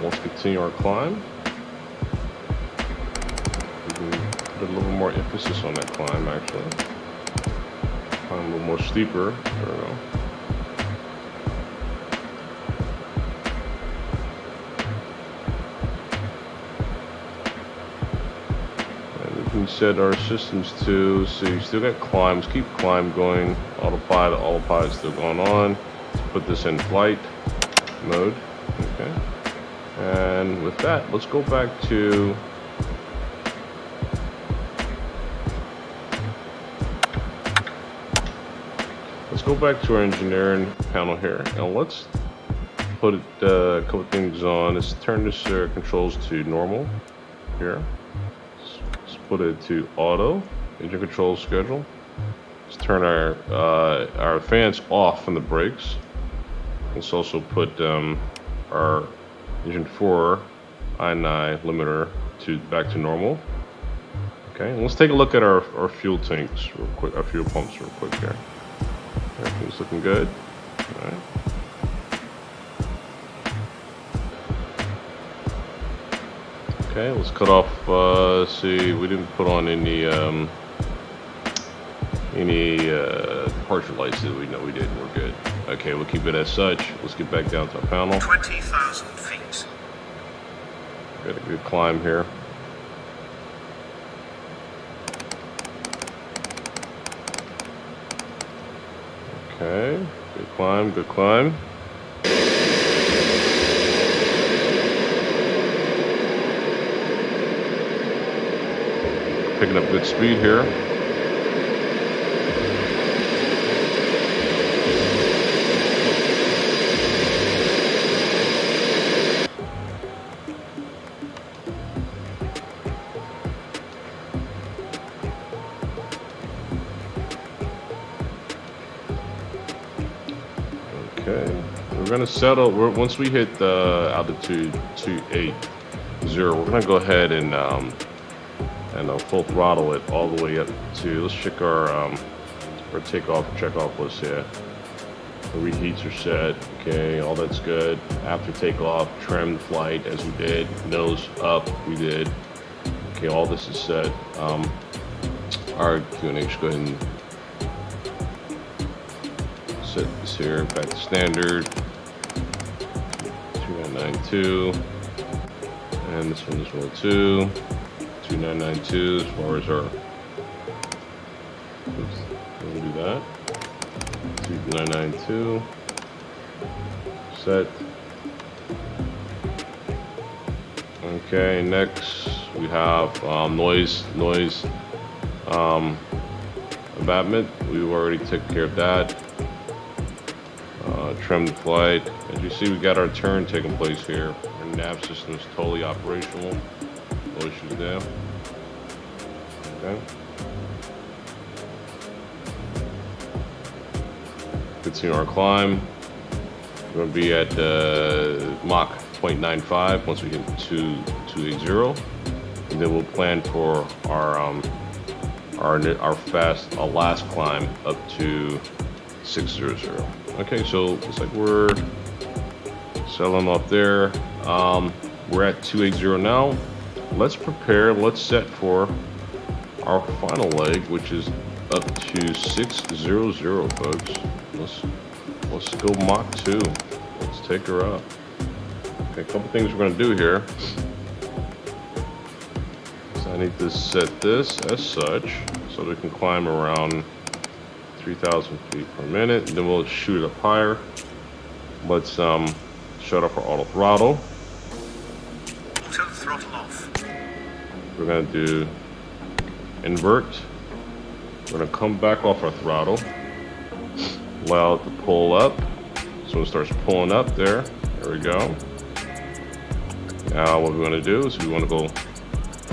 let's continue our climb. We can put a little more emphasis on that climb, actually. Climb a little more steeper. There we go. And we can set our systems to, so you still got climbs, keep climb going. Autopilot is still going on. Let's put this in flight mode. Okay, and with that, let's go back to our engineering panel here, and let's put a couple things on. Let's turn this controls to normal here. Let's put it to auto engine control schedule. Let's turn our fans off from the brakes. Let's also put our engine 4 I9 limiter back to normal. Okay, and let's take a look at our fuel tanks real quick, our fuel pumps real quick here. Everything's looking good. All right. Okay, let's cut off. See, we didn't put on any departure lights that we know we did. We're good. Okay, we'll keep it as such. Let's get back down to our panel. 20,000 feet. Got a good climb here. Okay, good climb, good climb. Picking up good speed here. Okay, we're gonna settle. Once we hit altitude 280, we're gonna go ahead and full throttle it all the way up to. Let's check our takeoff and check-off list here. The reheats are set. Okay, all that's good. After takeoff, trim flight as we did. Nose up, we did. Okay, all this is set. Our QNH, go ahead and set this here back to standard. 2992, and this one as well too. 2992 as far as our. Oops, we'll do that. 2992 set. Okay, next we have noise abatement. We've already took care of that. Trim the flight. As you see, we got our turn taking place here. Our nav system is totally operational. No issues there. Okay. Continue our climb. We're going to be at Mach 0.95 once we get to 280, and then we'll plan for our last climb up to 600. Okay, so looks like we're settling off there. We're at 280 now. Let's prepare. Let's set for our final leg, which is up to 600, folks. Let's go Mach 2. Let's take her up. Okay, a couple things we're going to do here. So I need to set this as such so we can climb around 3,000 feet per minute. Then we'll shoot it up higher. Let's shut off our auto throttle. Auto throttle off. We're going to do invert. We're going to come back off our throttle. Allow it to pull up. So it starts pulling up there. There we go. Now what we want to do is we want to go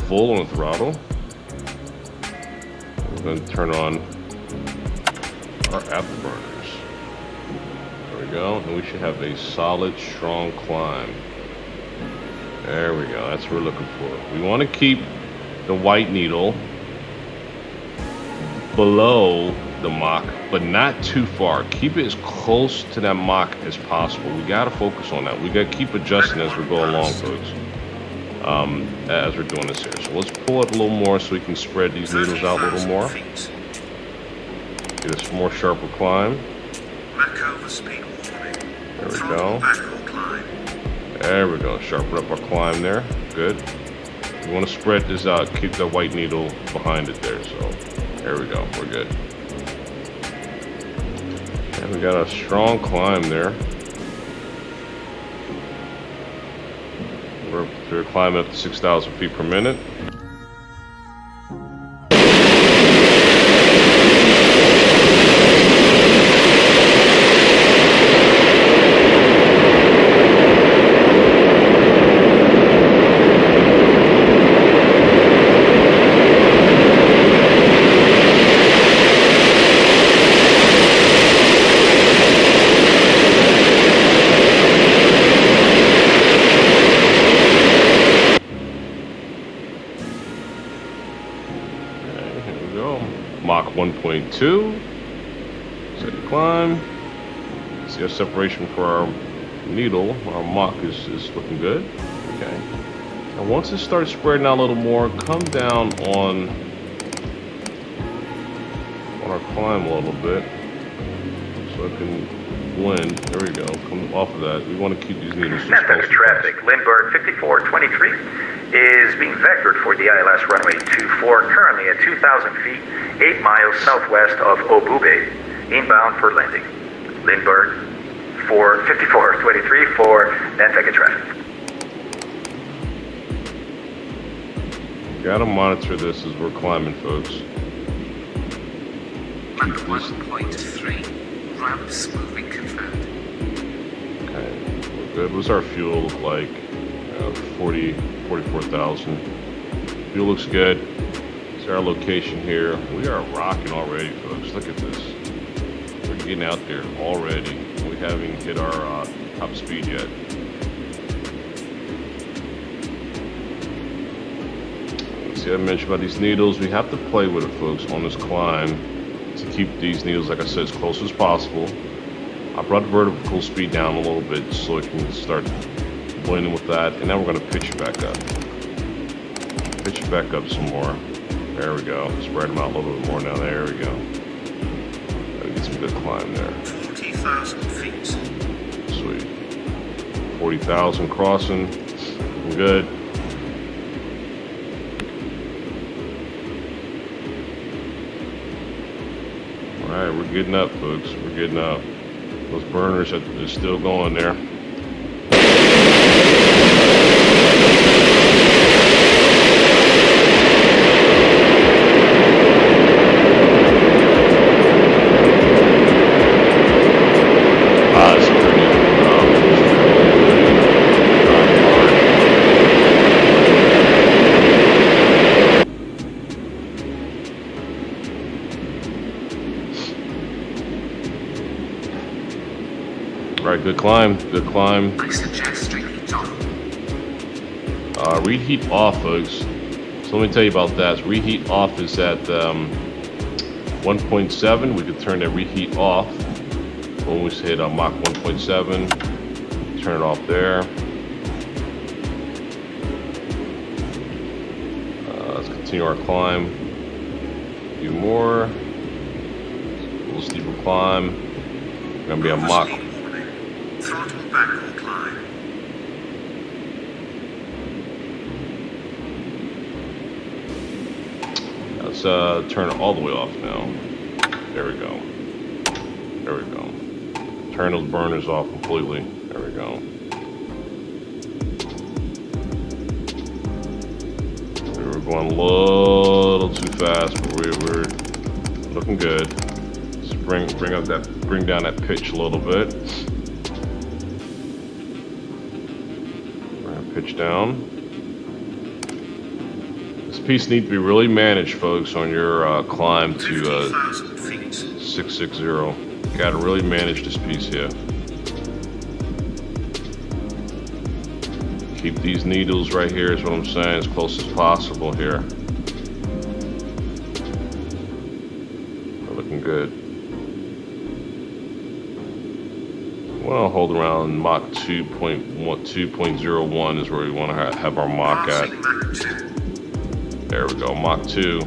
full on the throttle. we're going to turn on our afterburners. There we go, and we should have a solid, strong climb. There we go, that's what we're looking for. We want to keep the white needle below the Mach, but not too far. Keep it as close to that Mach as possible. We got to focus on that. We got to keep adjusting as we go along, folks, as we're doing this here. So let's pull it a little more so we can spread these needles out a little more. Get us more sharper climb. There we go. There we go. Sharpen up our climb there. Good. We want to spread this out. Keep the white needle behind it there. So there we go. We're good. And we got a strong climb there. We're climbing up to 6,000 feet per minute. Mach 1.2. Set the climb. See our separation for our needle. Our Mach is looking good. Okay. And once it starts spreading out a little more, come down on our climb a little bit so it can blend. There we go. Come off of that. We want to keep these needles just close to traffic. Lindbergh 5423 is being vectored for the ILS runway 24, currently at 2,000 feet, 8 miles southwest of Obube, inbound for landing. Lindbergh 5423 for Nantucket traffic. Gotta monitor this as we're climbing, folks. Mach 1.3, ramps moving confirmed. Okay, we're good. What's our fuel look like? 44,000. Fuel looks good. It's our location here. We are rocking already, folks. Look at this. We're getting out there already. We haven't hit our top speed yet. See, I mentioned about these needles. We have to play with it, folks, on this climb to keep these needles, like I said, as close as possible. I brought the vertical speed down a little bit so it can start blending with that, and then we're going to pitch it back up. Pitch it back up some more. There we go. Spread them out a little bit more now. There we go. Gotta get some good climb there. 40,000 feet. Sweet. 40,000 crossing. Good. All right, we're getting up, folks. We're getting up. Those burners are still going there. Alright, good climb, good climb. I suggest reheat on. Reheat off, folks. So let me tell you about that. Reheat off is at 1.7. We could turn that reheat off when we hit Mach 1.7. Turn it off there. Let's continue our climb. A few more. A little steeper climb. Gonna be a Mach. Throttle back or climb. Let's turn it all the way off now. There we go. There we go. Turn those burners off completely. There we go. We were going a little too fast, but we're looking good. Just bring down that pitch a little bit. Pitch down. This piece needs to be really managed, folks, on your climb to 50,000 feet. 660. Got to really manage this piece here. Keep these needles right here is what I'm saying, as close as possible here. They're looking good. Well, hold around Mach 2.01 is where we want to have our Mach at. Mach 2. There we go, Mach 2.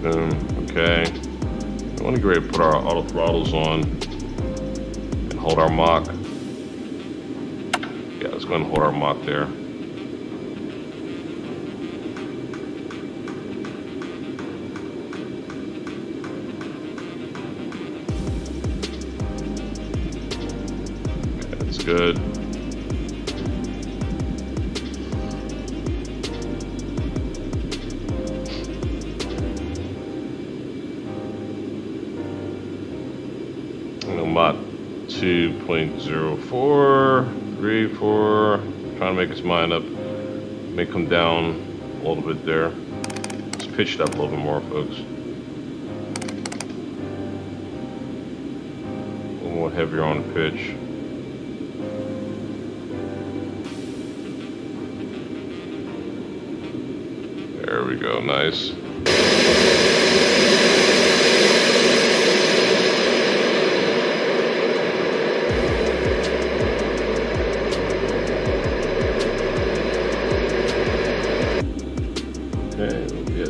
Boom, okay. I want to get ready to put our auto throttles on and hold our Mach. Yeah, let's go ahead and hold our Mach there. Okay, that's good. Mach 2.04, 3, 4. Trying to make his mind up. May come down a little bit there. Let's pitch it up a little bit more, folks. A little more heavier on the pitch. There we go, nice.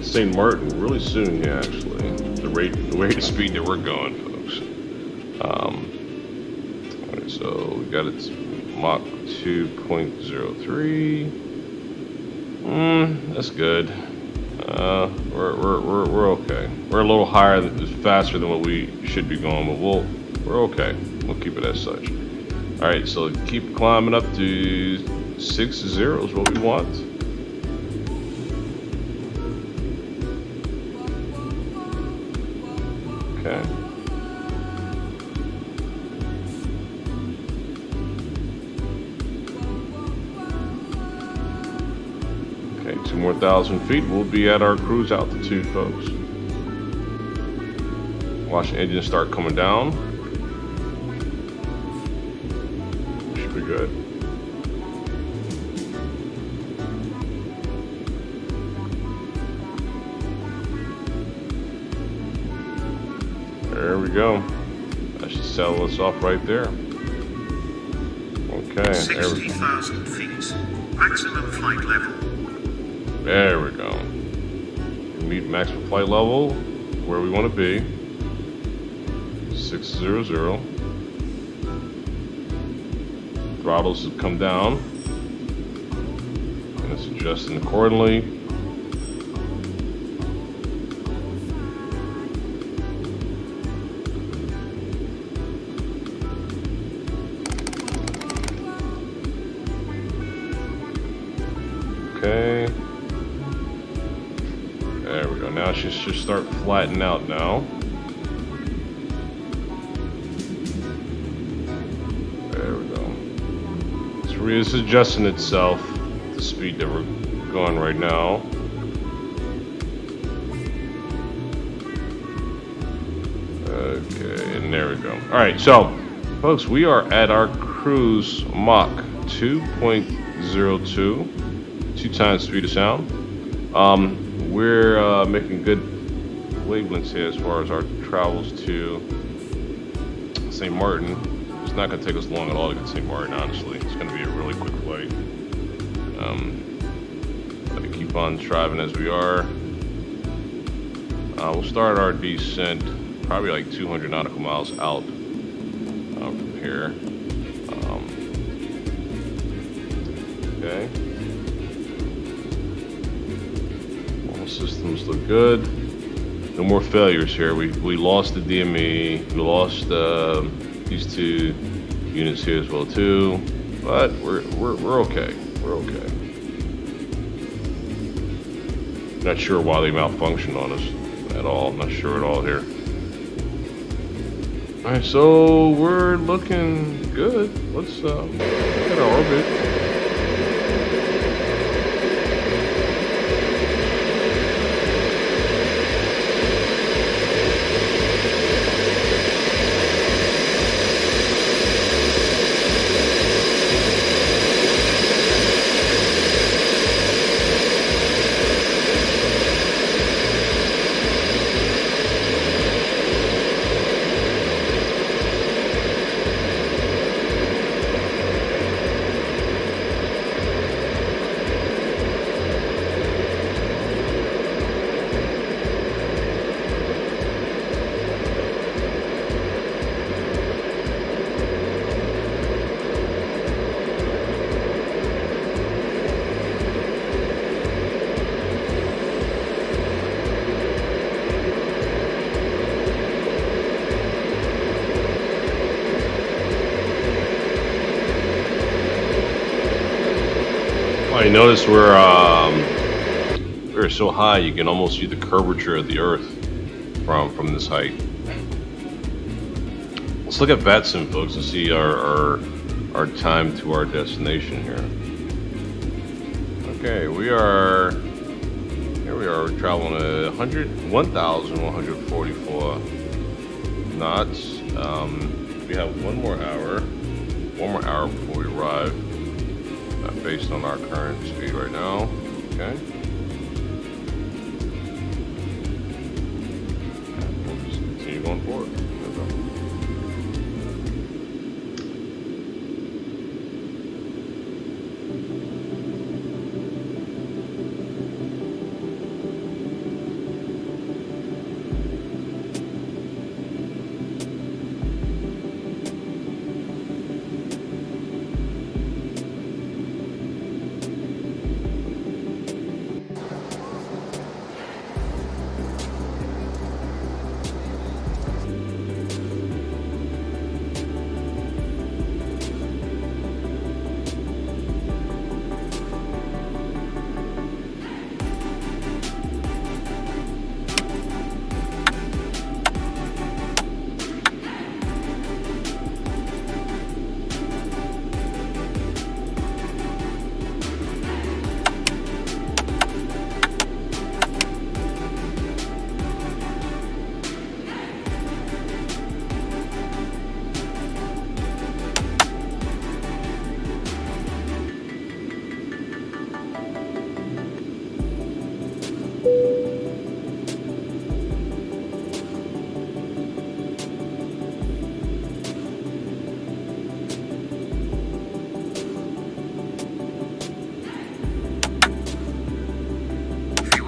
St. Maarten really soon, yeah, actually. The rate of speed that we're going, folks. Alright, so we got it Mach 2.03. That's good. We're okay. We're a little higher, faster than what we should be going, but we're okay. We'll keep it as such. Alright, so keep climbing up to 60 is what we want. Okay. Okay, 2 more 1,000 feet. We'll be at our cruise altitude, folks. Watch the engine start coming down. Should be good. There we go. That should settle us off right there. Okay. 60,000 feet. Maximum flight level. There we go. Meet maximum flight level where we want to be. 600. Throttles have come down. And it's adjusting accordingly. Okay. There we go. Now she should start flattening out now. There we go. It's adjusting itself at the speed that we're going right now. Okay, and there we go. Alright, so folks, we are at our cruise Mach 2.02. 2 times speed of sound. We're making good wavelengths here as far as our travels to St. Maarten. It's not going to take us long at all to get to St. Maarten, honestly. It's going to be a really quick flight. Going to keep on driving as we are. We'll start our descent probably like 200 nautical miles out from here. Okay. Systems look good. No more failures here. We lost the DME. We lost these 2 units here as well too. But we're okay. We're okay. Not sure why they malfunctioned on us at all. Not sure at all here. All right, so we're looking good. Let's look at our orbit. notice we're so high you can almost see the curvature of the Earth from this height. Let's look at VATSIM, folks, and see our time to our destination here. Okay, here we are traveling at 1,144 knots. We have one more hour before we arrive, based on our current speed right now. Okay. We'll just continue going forward.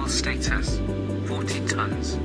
Status 40 tons.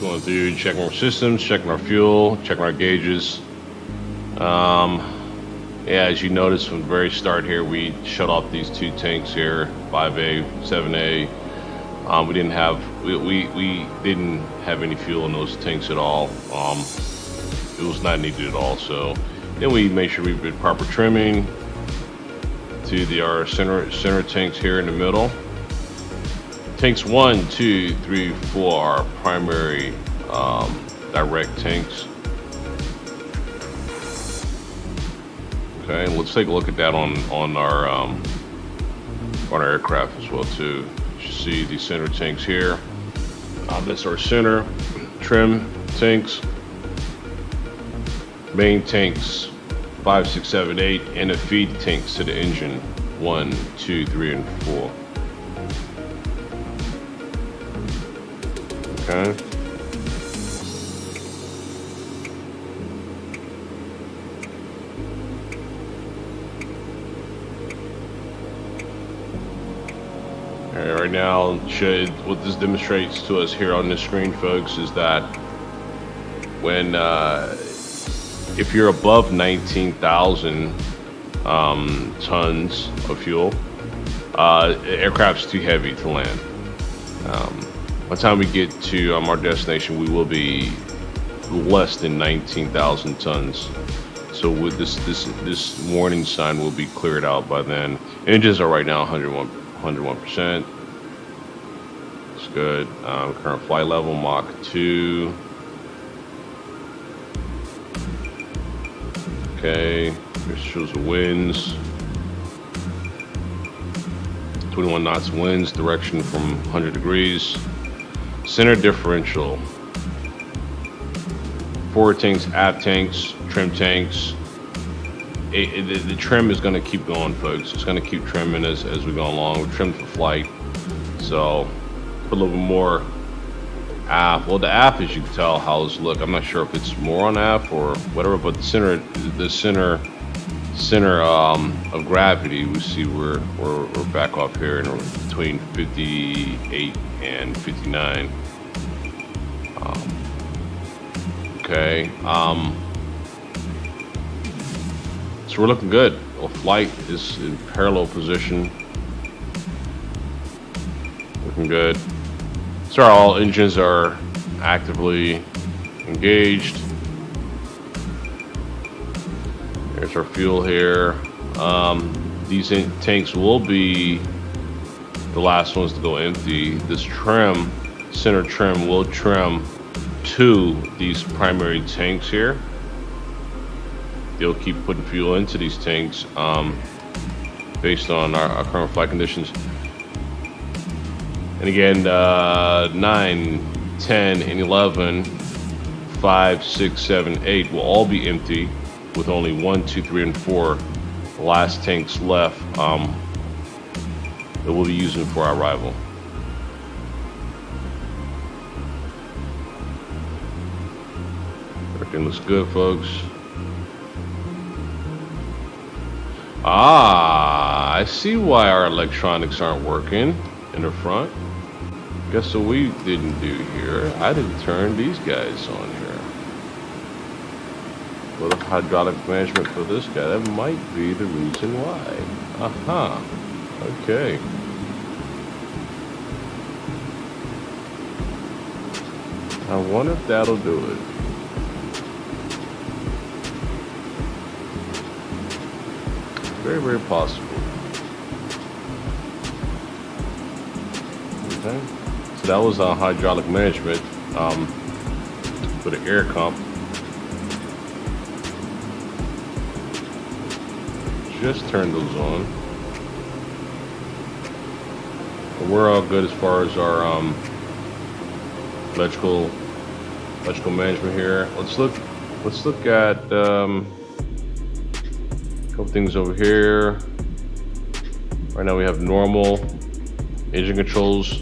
Going through, checking our systems, checking our fuel, checking our gauges. Yeah, as you notice from the very start here, we shut off these two tanks here, 5A, 7A. We didn't have any fuel in those tanks at all. It was not needed at all. So then we made sure we did proper trimming to our center tanks here in the middle. Tanks 1, 2, 3, 4 are primary direct tanks. Okay, let's take a look at that on our aircraft as well too. You see the center tanks here. That's our center trim tanks. Main tanks 5, 6, 7, 8, and the feed tanks to the engine. 1, 2, 3, and 4. Okay. Right now, what this demonstrates to us here on this screen, folks, is that when if you're above 19,000 tons of fuel, the aircraft's too heavy to land. By the time we get to our destination, we will be less than 19,000 tons. So with this warning sign will be cleared out by then. Engines are right now 101%. It's good. Current flight level Mach 2. Okay, this shows the winds. 21 knots winds, direction from 100 degrees. Center differential. Forward tanks, aft tanks, trim tanks. The trim is going to keep going, folks. It's going to keep trimming as we go along. We're trimmed for flight. So, put a little bit more aft. Well, the aft, as you can tell, how's look. I'm not sure if it's more on aft or whatever, but the center of gravity, we see we're back off here in between 58 and 59. Okay. So we're looking good. Well, flight is in parallel position. Looking good. So all engines are actively engaged. There's our fuel here. These tanks will be the last ones to go empty. This trim, center trim, will trim to these primary tanks here. They'll keep putting fuel into these tanks based on our current flight conditions. And again, 9, 10, and 11, 5, 6, 7, 8 will all be empty with only 1, 2, 3, and 4 the last tanks left that we'll be using for our arrival. Everything looks good, folks. Ah, I see why our electronics aren't working in the front. Guess what we didn't do here? I didn't turn these guys on here. Well, the hydraulic management for this guy, that might be the reason why. Aha. Okay. I wonder if that'll do it. Very, very possible. Okay. So that was hydraulic management for the air pump. Just turn those on. We're all good as far as our electrical management here. Let's look at a couple things over here. Right now we have normal engine controls.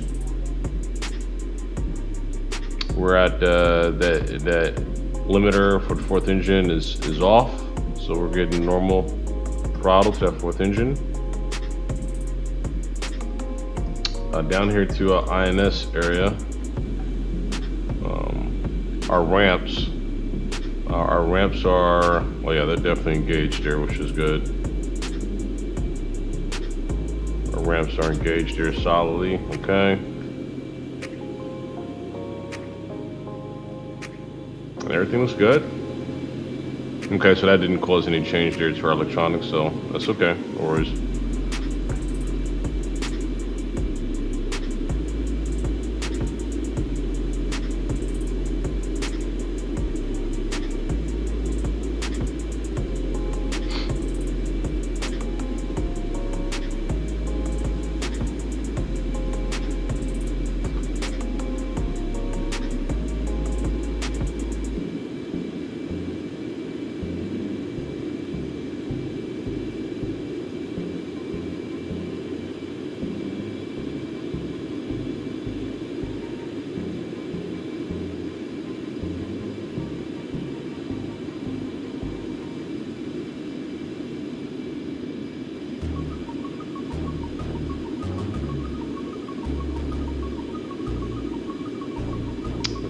We're at that limiter for the fourth engine is off, so we're getting normal throttle to that fourth engine. Down here to INS area, our ramps are, well, yeah, they're definitely engaged there, which is good. Our ramps are engaged here solidly. Okay. And everything looks good. Okay, so that didn't cause any change there to our electronics, so that's okay. No worries.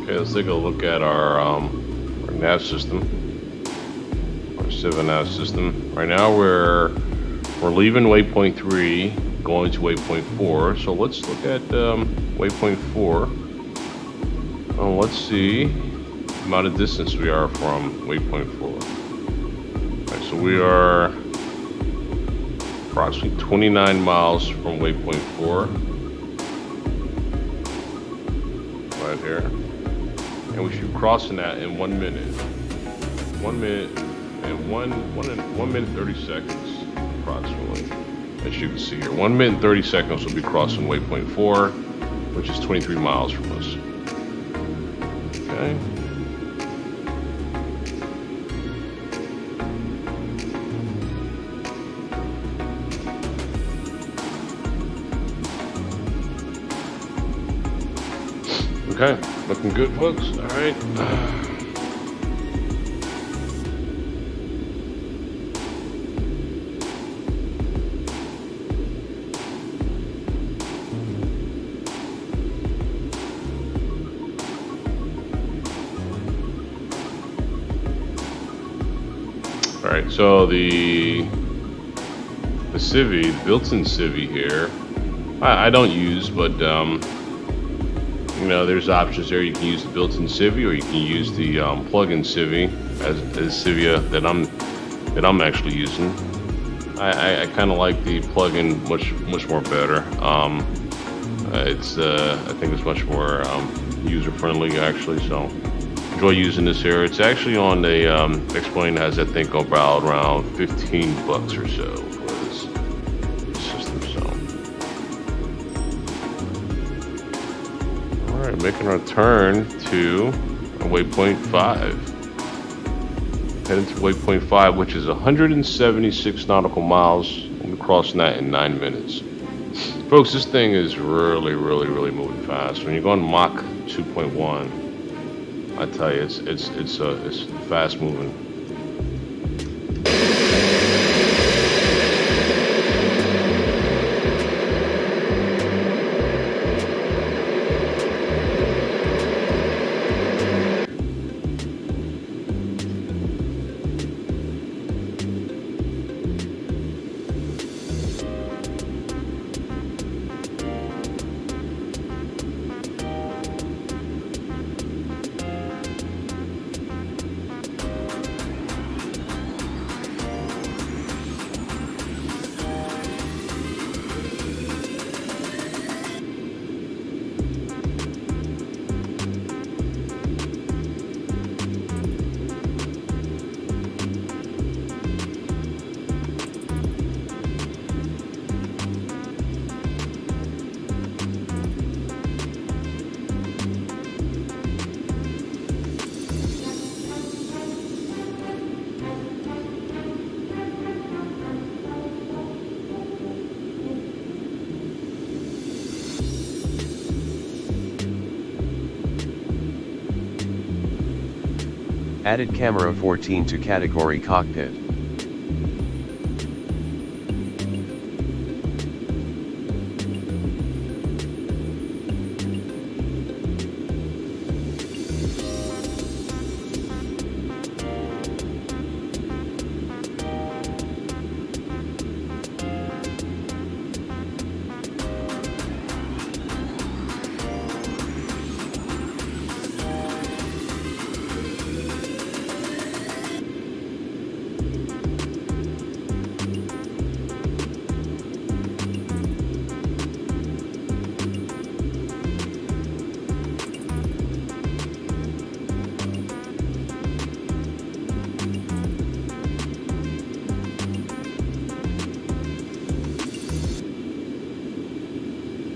Okay, let's take a look at our nav system, our 7 nav system. Right now we're leaving waypoint 3, going to waypoint 4. So let's look at waypoint 4. Let's see the amount of distance we are from waypoint 4. Alright, so we are approximately 29 miles from waypoint 4. Right here. And we should be crossing that in 1 minute. 1 minute and 1 minute 30 seconds approximately. As you can see here, 1 minute and 30 seconds will be crossing waypoint 4, which is 23 miles from us. Okay. Okay, looking good, folks. All right. All right, so the civvy, the built-in civvy here, I don't use, but you know, there's options there. You can use the built-in civvy, or you can use the plug-in civvy as civvia that I'm actually using. I kind of like the plug-in much more better. It's I think it's much more user-friendly actually. So enjoy using this here. It's actually on the Explain has I think about around $15 or so for this system. So all right, making our turn to waypoint 5. Heading to waypoint 5, which is 176 nautical miles. We'll be crossing that in 9 minutes. Folks, this thing is really moving fast. When you're going Mach 2.1, I tell you, it's fast moving. Added camera 14 to category cockpit.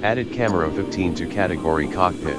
Added camera 15 to category cockpit.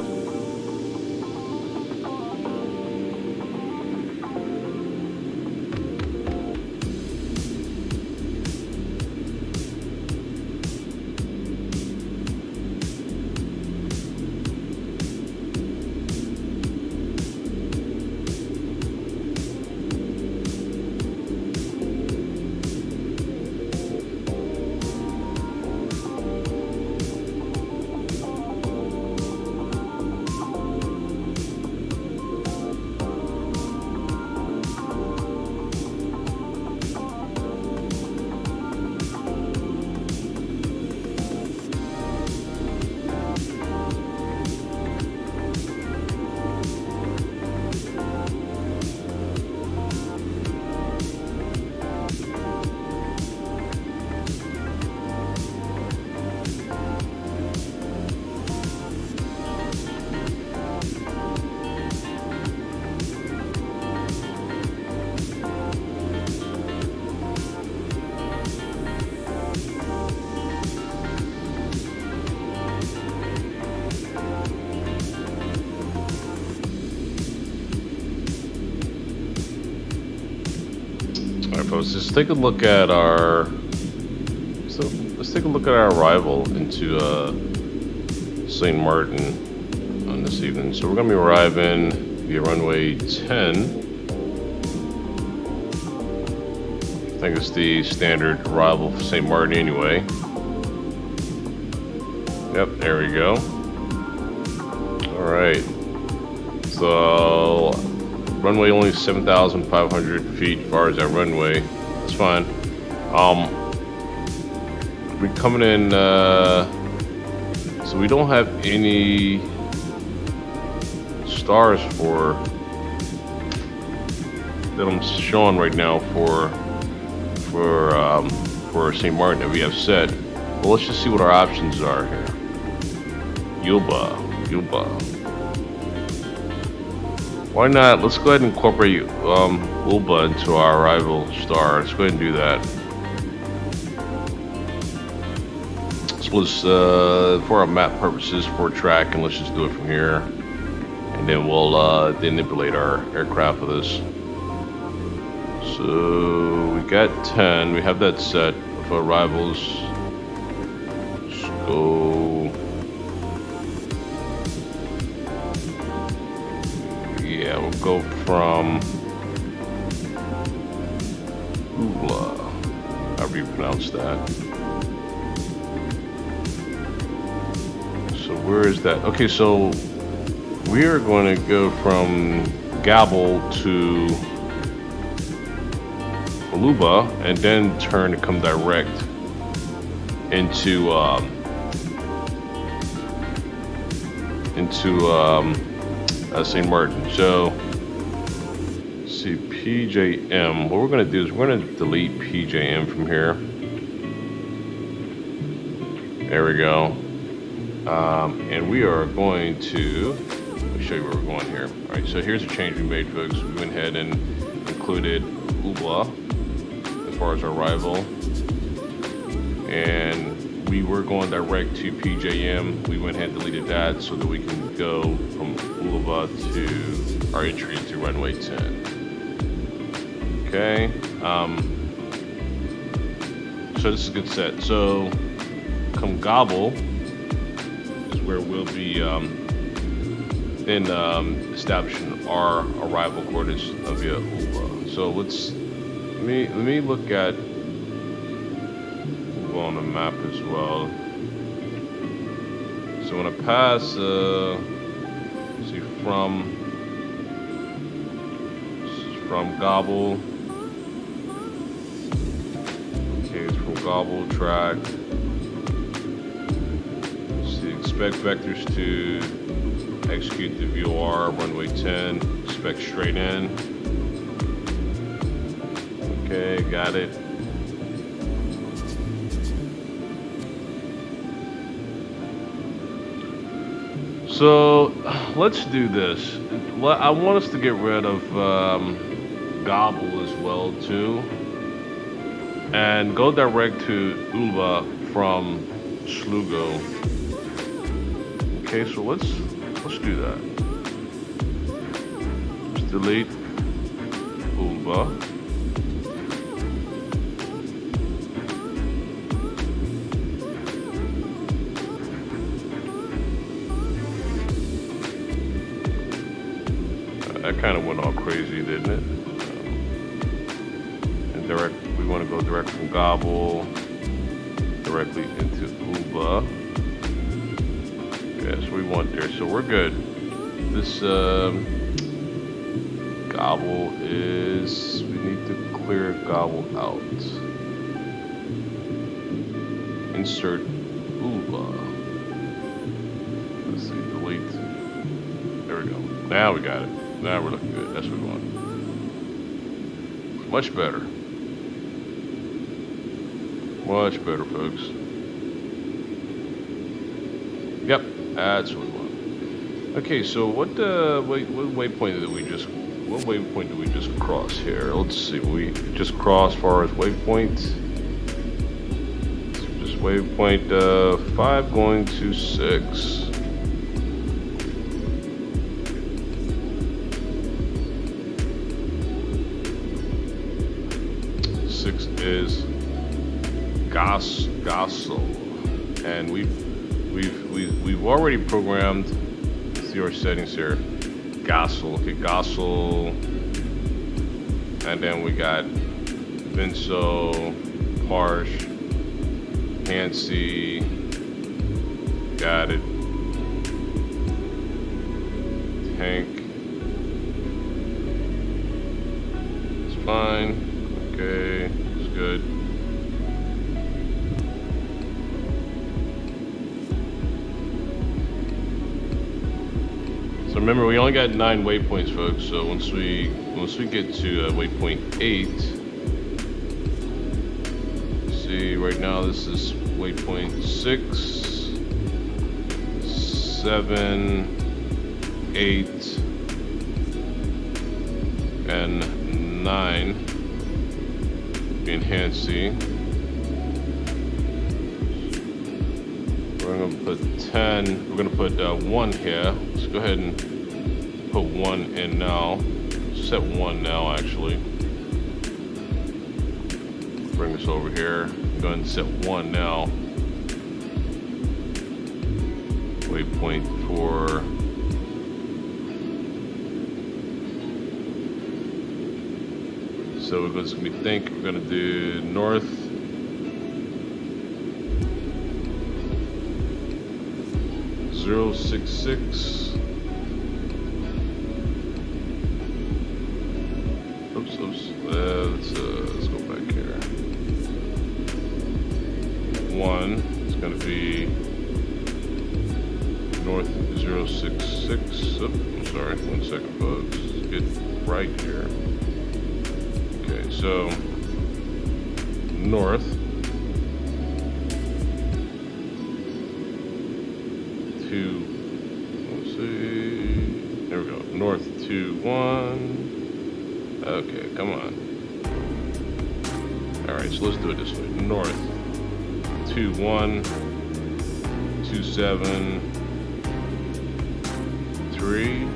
Alright folks, let's take a look at our arrival into St. Martin on this evening. So we're gonna be arriving via runway 10. I think it's the standard arrival for St. Martin anyway. Yep, there we go. Alright. So runway only 7,500 feet as far as that runway. That's fine. We're coming in, so we don't have any stars that I'm showing right now for St. Martin that we have set. Well, let's just see what our options are here. Yuba. Why not? Let's go ahead and incorporate Ulba into our arrival star. Let's go ahead and do that. So let's, for our map purposes, for tracking, let's just do it from here. And then we'll then manipulate our aircraft with this. So we got 10. We have that set for arrivals. Let's go. Yeah, we'll go from Ula, however you pronounce that. So where is that? Okay, so we are going to go from Gabel to Aluba and then turn to come direct into St. Martin. So let's see, PJM. What we're going to do is we're going to delete PJM from here. There we go. And we are going to, let me show you where we're going here. All right, so here's a change we made, folks. We went ahead and included Ubla as far as our arrival. And we were going direct to PJM. We went ahead and deleted that so that we can go from Ulva to our entry into runway 10. Okay. So this is a good set. So come Gobble is where we'll be then establishing our arrival coordinates via Ulva. So let me look at on the map as well. So when I pass, see from Gobble. Okay, it's from Gobble track. See, expect vectors to execute the VOR runway 10. Expect straight in. Okay, got it. So let's do this. I want us to get rid of Gobble as well too, and go direct to Ulva from Slugo. Okay, so let's do that. Let's delete Ulva. That kind of went all crazy, didn't it? And direct, we want to go direct from Gobble directly into Ulva. Yes, we want there, so we're good. This Gobble is, we need to clear Gobble out. Insert Ulva. Let's see, delete. There we go. Now we got it. Now we're looking good. That's what we want. Much better. Much better, folks. Yep, that's what we want. Okay, so what waypoint did we just cross here? Let's see. We just crossed as far as waypoint. Just waypoint 5 going to 6. is Gossel, and we've already programmed. Let's see our settings here. Gossel, okay, Gossel, and then we got Vinso, Parsh, Hansi, got it. Tank, it's fine. Okay, it's good. So remember, we only got 9 waypoints, folks. So once we get to waypoint 8, see, right now this is waypoint 6, 7, 8, and 9 in Hansi. We're gonna put 10. We're gonna put 1 here. Let's go ahead and put 1 in now. Set 1 now, actually. Bring this over here. Go ahead and set 1 now. Waypoint 4. So it's gonna be think. We're gonna do north. .066. Oops. Let's go back here. 1. It's gonna be north 066. Oh, I'm sorry. 1 second, folks. Let's get right here. Okay, so north. Let's see. There we go. North 2-1. Okay, come on. All right, so let's do it this way. North 2-1, 2-7, 3.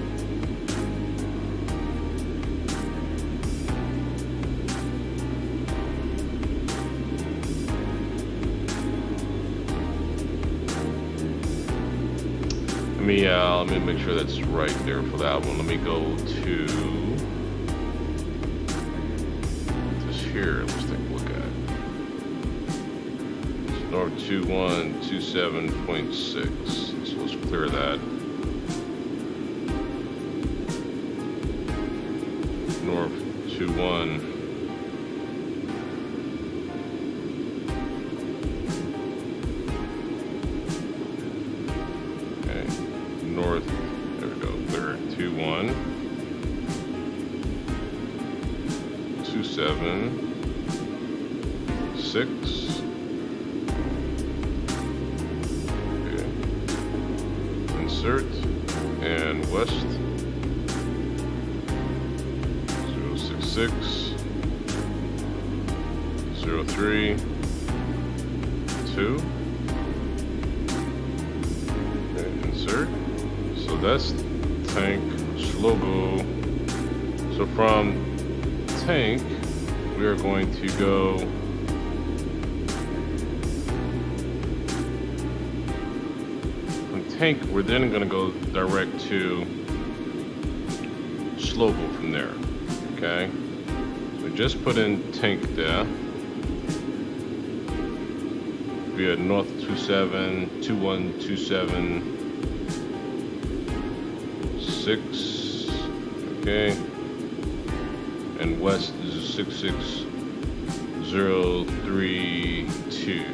Let me make sure that's right there for that one. Let me go to just here. Let's take a look at it. It's north 2-1, 27.6. So let's clear that. North 2-1. North, there we go, clear 2-1, 2-7, 6, okay, insert, and west, 066, 03, 2, okay, insert. So that's tank, logo. So from tank, we are going to go from tank. We're then going to go direct to Slogo from there. Okay. So we just put in tank there. We had north 27, 21, 27. 6, okay, and west is 66032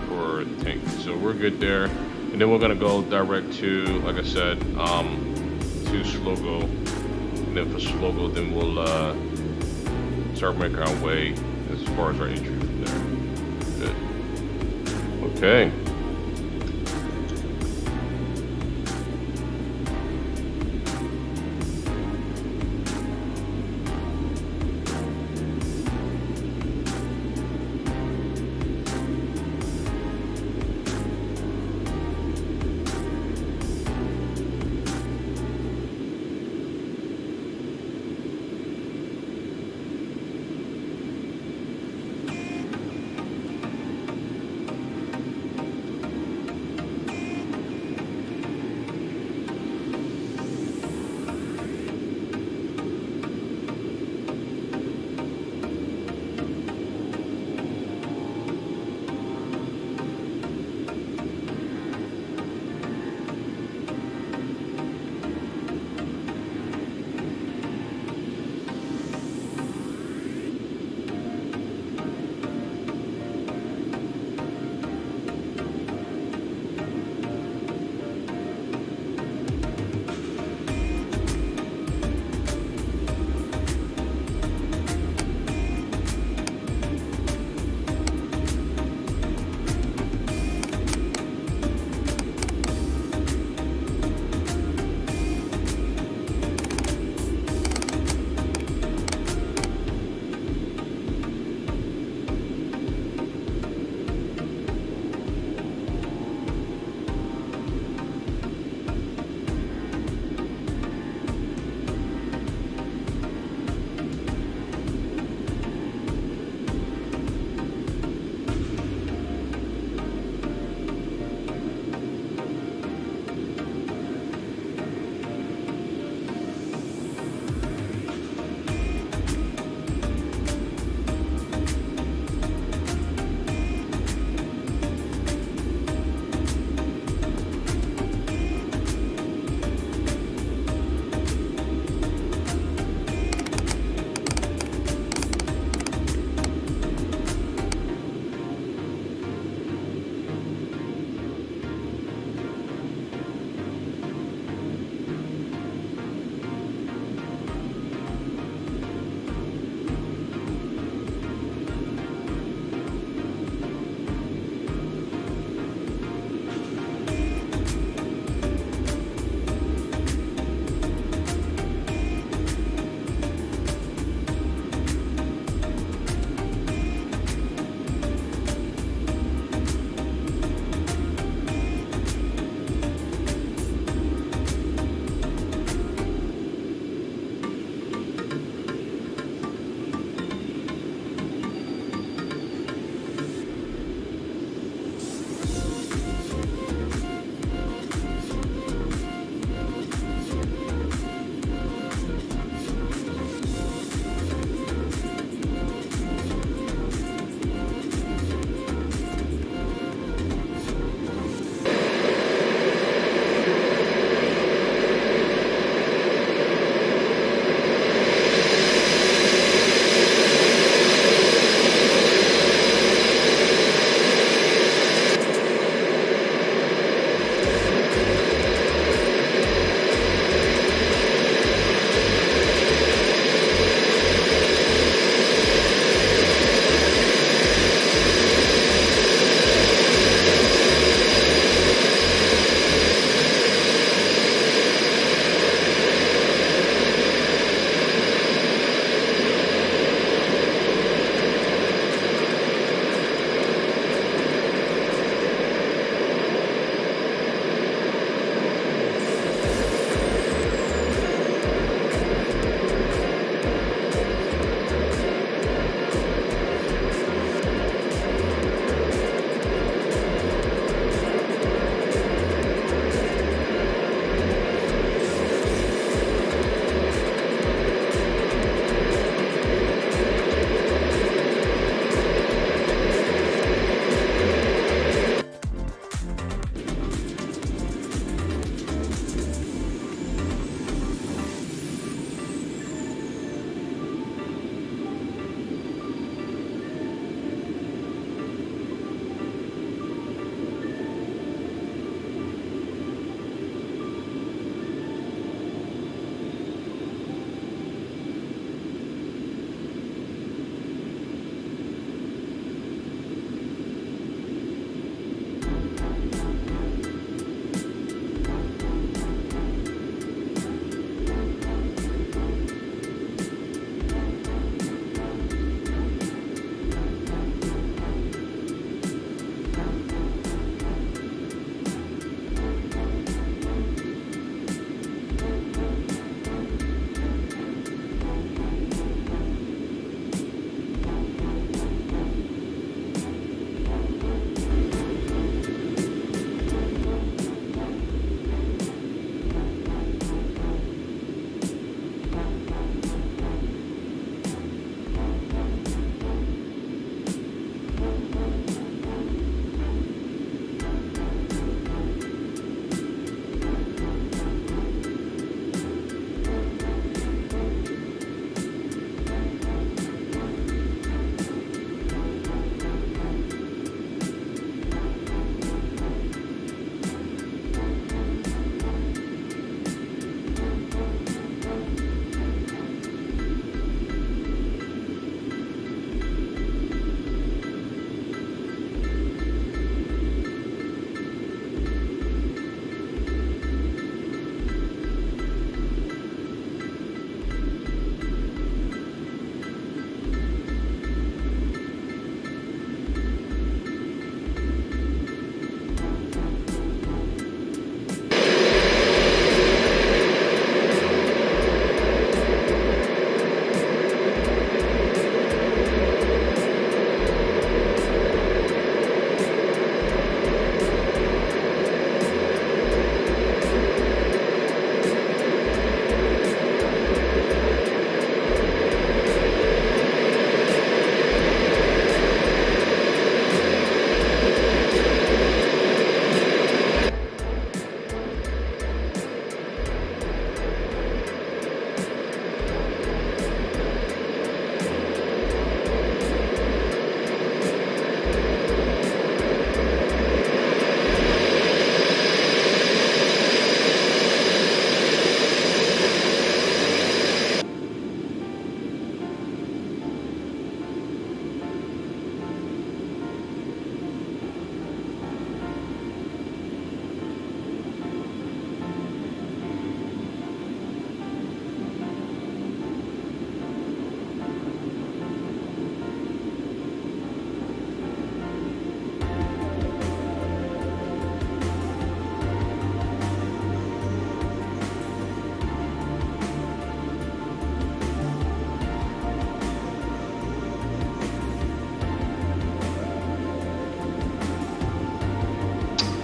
for tank. So we're good there, and then we're gonna go direct to, like I said, to Slogo, and then for Slogo, then we'll start making our way as far as our entry from there. Good. Okay.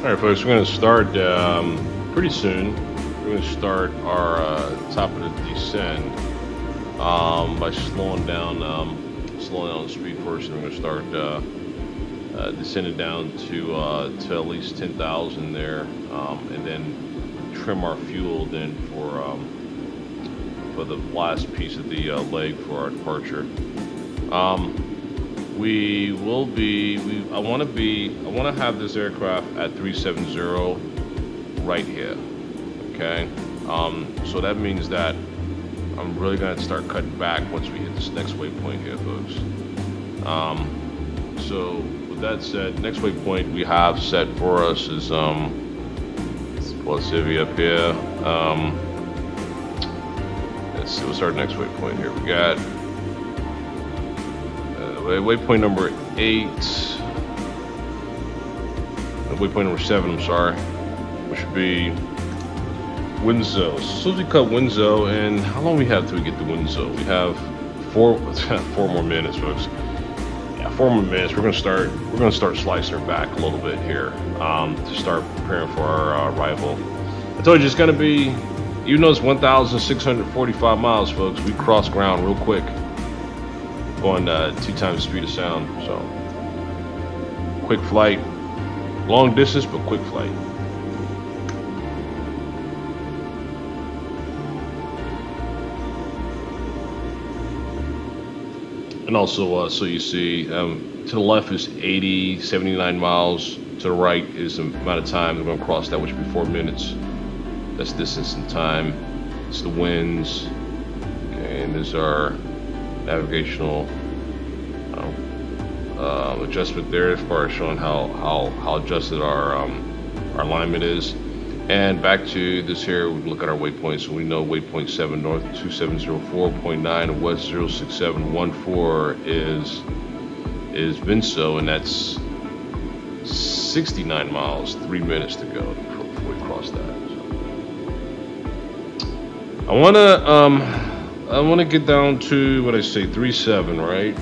Alright folks, we're going to start pretty soon. We're going to start our top of the descend by slowing down the speed first, and we're going to start descending down to at least 10,000 there, and then trim our fuel then for the last piece of the leg for our departure. We will be. I want to have this aircraft at 370 right here. Okay. So that means that I'm really going to start cutting back once we hit this next waypoint here, folks. So with that said, next waypoint we have set for us is let's see up here. Let's see what's our next waypoint here. We got. Waypoint number 8. Waypoint number 7, I'm sorry. Which should be Windsor. So as we cut Windsor, and how long we have till we get to Windsor? We have 4 more minutes, folks. Yeah, 4 more minutes. We're gonna start slicing her back a little bit here to start preparing for our arrival. I told you it's gonna be, even though it's 1,645 miles, folks, we cross ground real quick. Going 2 times the speed of sound, so quick flight, long distance but quick flight. And also, so you see, to the left is 80, 79 miles. To the right is the amount of time we're going to cross that, which will be 4 minutes. That's distance and time. It's the winds. Okay, and there's our navigational adjustment there, as far as showing how adjusted our alignment is. And back to this here, we look at our waypoint. So we know waypoint 7 north 2704.9 and west 06714 is Vinso, and that's 69 miles, 3 minutes to go before we cross that. So I wanna get down to what I say 37, right?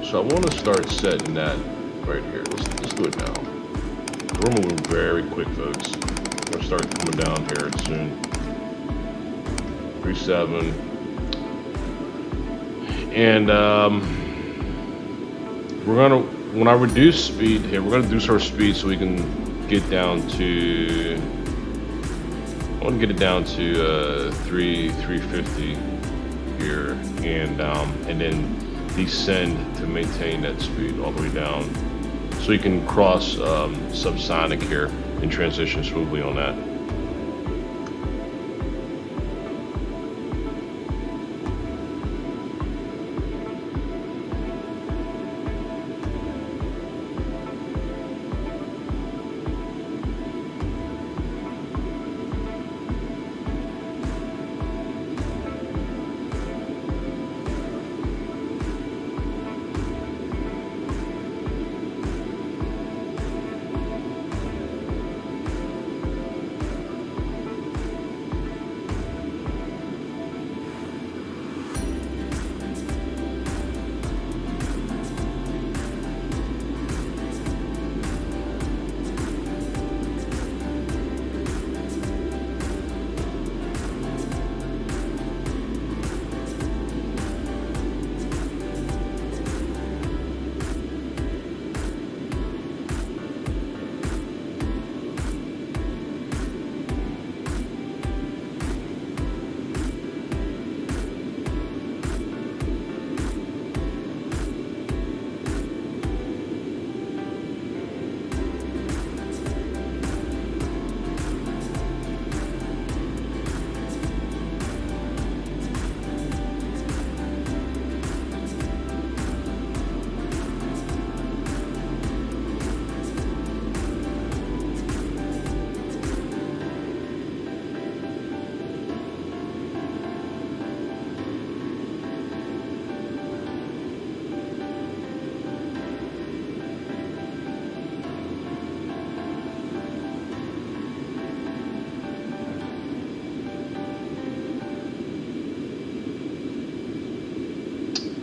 So I want to start setting that right here. Let's do it now. We're moving very quick, folks. We're gonna start coming down here soon. 37, and we're gonna, when I reduce speed here, we're gonna reduce our speed so we can get down to. I want to get it down to 350 here, and then descend to maintain that speed all the way down, so you can cross subsonic here and transition smoothly on that.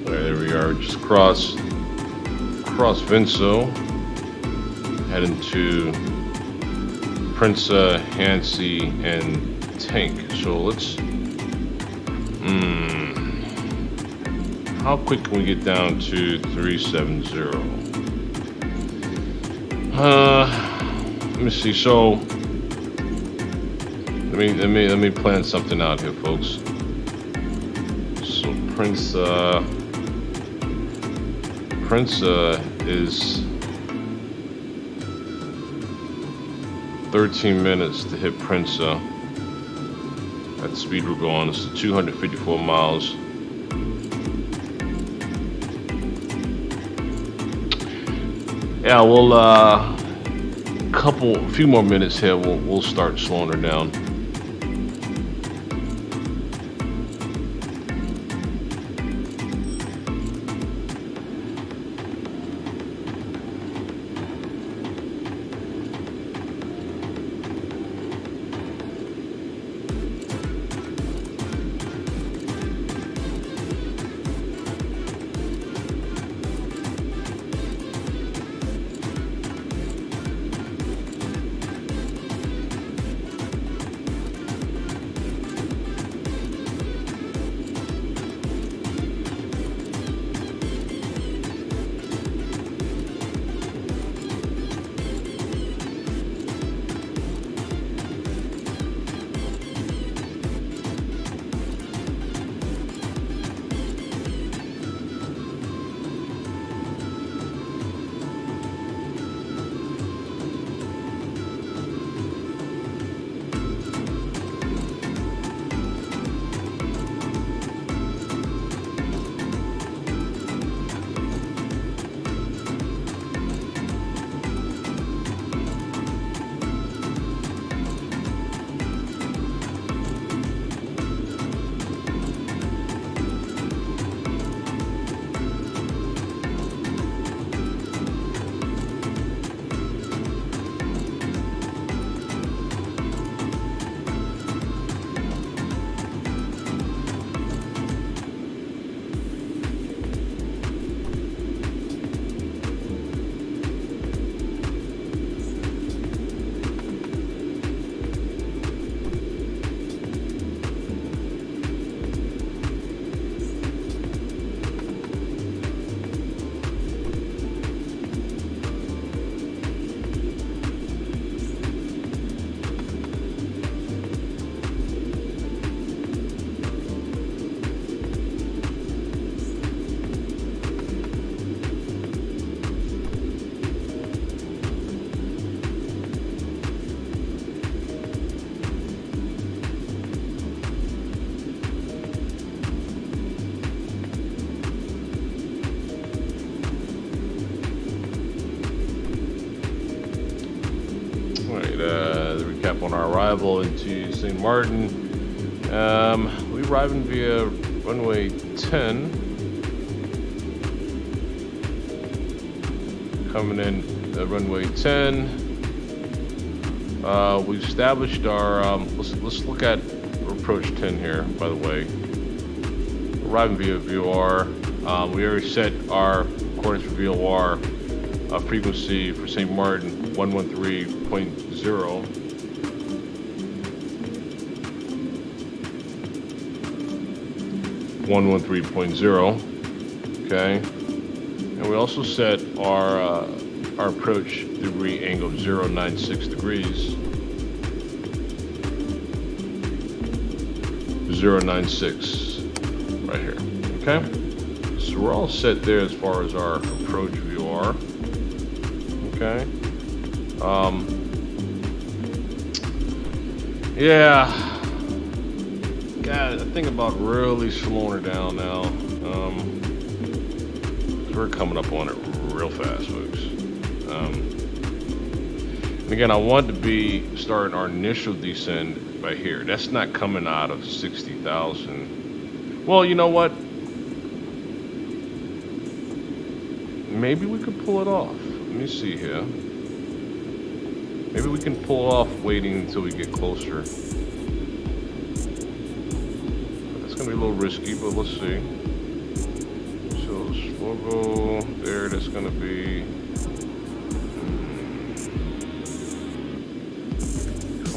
There we are, just cross Vinso, heading to Prince, Hansi, and Tank. So let's. How quick can we get down to 370? Let me see. So let me plan something out here, folks. So Prince is 13 minutes to hit Prince. At the speed we're going, it's 254 miles. Yeah, we'll a few more minutes here. We'll start slowing her down. The recap on our arrival into St. Martin. We arriving via runway 10. Coming in runway 10. We've established our. Let's look at approach 10 here. By the way, arriving via VOR. We already set our coordinates for VOR. Frequency for St. Martin 113.0. 113.0. Okay, and we also set our approach degree angle of 096 degrees. 096 right here. Okay, so we're all set there as far as our approach VOR. Okay. Yeah. God, I think about really slowing her down now. We're coming up on it real fast, folks. And again, I want to be starting our initial descent right here. That's not coming out of 60,000. Well, you know what? Maybe we could pull it off. Let me see here. Maybe we can pull off waiting until we get closer. That's gonna be a little risky, but let's see. So we'll go there. That's gonna be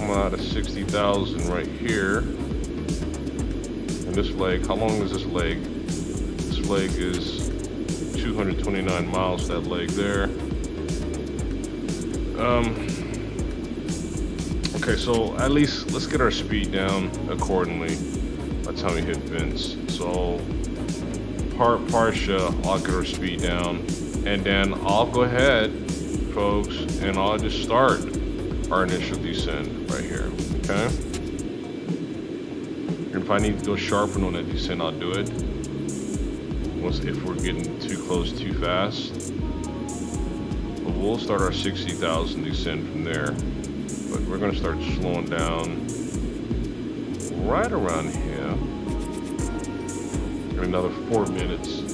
coming out of 60,000 right here. And this leg, how long is this leg? This leg is 229 miles, that leg there. Okay, so at least let's get our speed down accordingly by the time we hit Vince. So Parsha, I'll get our speed down, and then I'll go ahead, folks, and I'll just start our initial descent right here, okay? And if I need to go sharpen on that descent, I'll do it. If we're getting too close too fast. But we'll start our 60,000 descent from there. But we're gonna start slowing down right around here. In another 4 minutes, or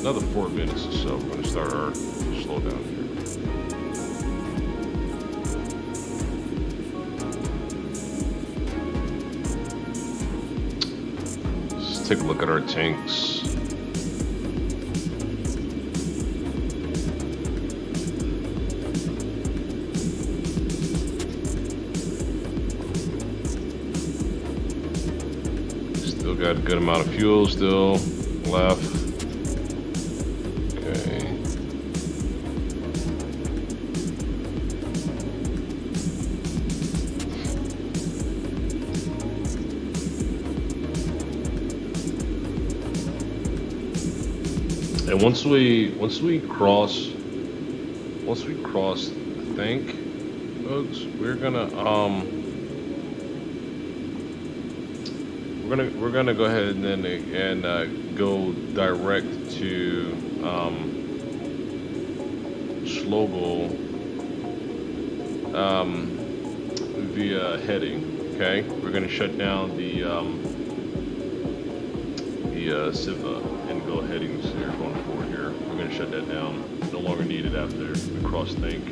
so, we're gonna start our slow down here. Let's take a look at our tanks. Still got a good amount of fuel still left. Okay. And once we cross the tank, folks, we're gonna go ahead and go direct to Slogel via heading. Okay, we're gonna shut down the Siva and go headings here going forward here. We're gonna shut that down. No longer needed after we cross tank.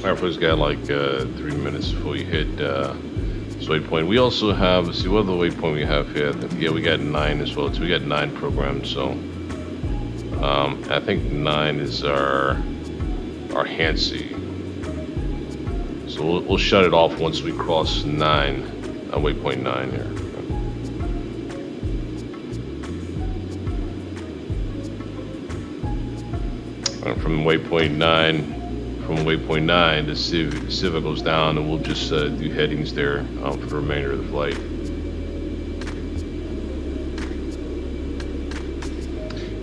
Our folks got like 3 minutes before we hit this waypoint. We also have, let's see, what other waypoint we have here? Yeah, we got 9 as well. So we got 9 programmed. So I think 9 is our Hansi. So we'll shut it off once we cross 9, waypoint 9 here. From waypoint 9, the Civa goes down, and we'll just do headings there for the remainder of the flight.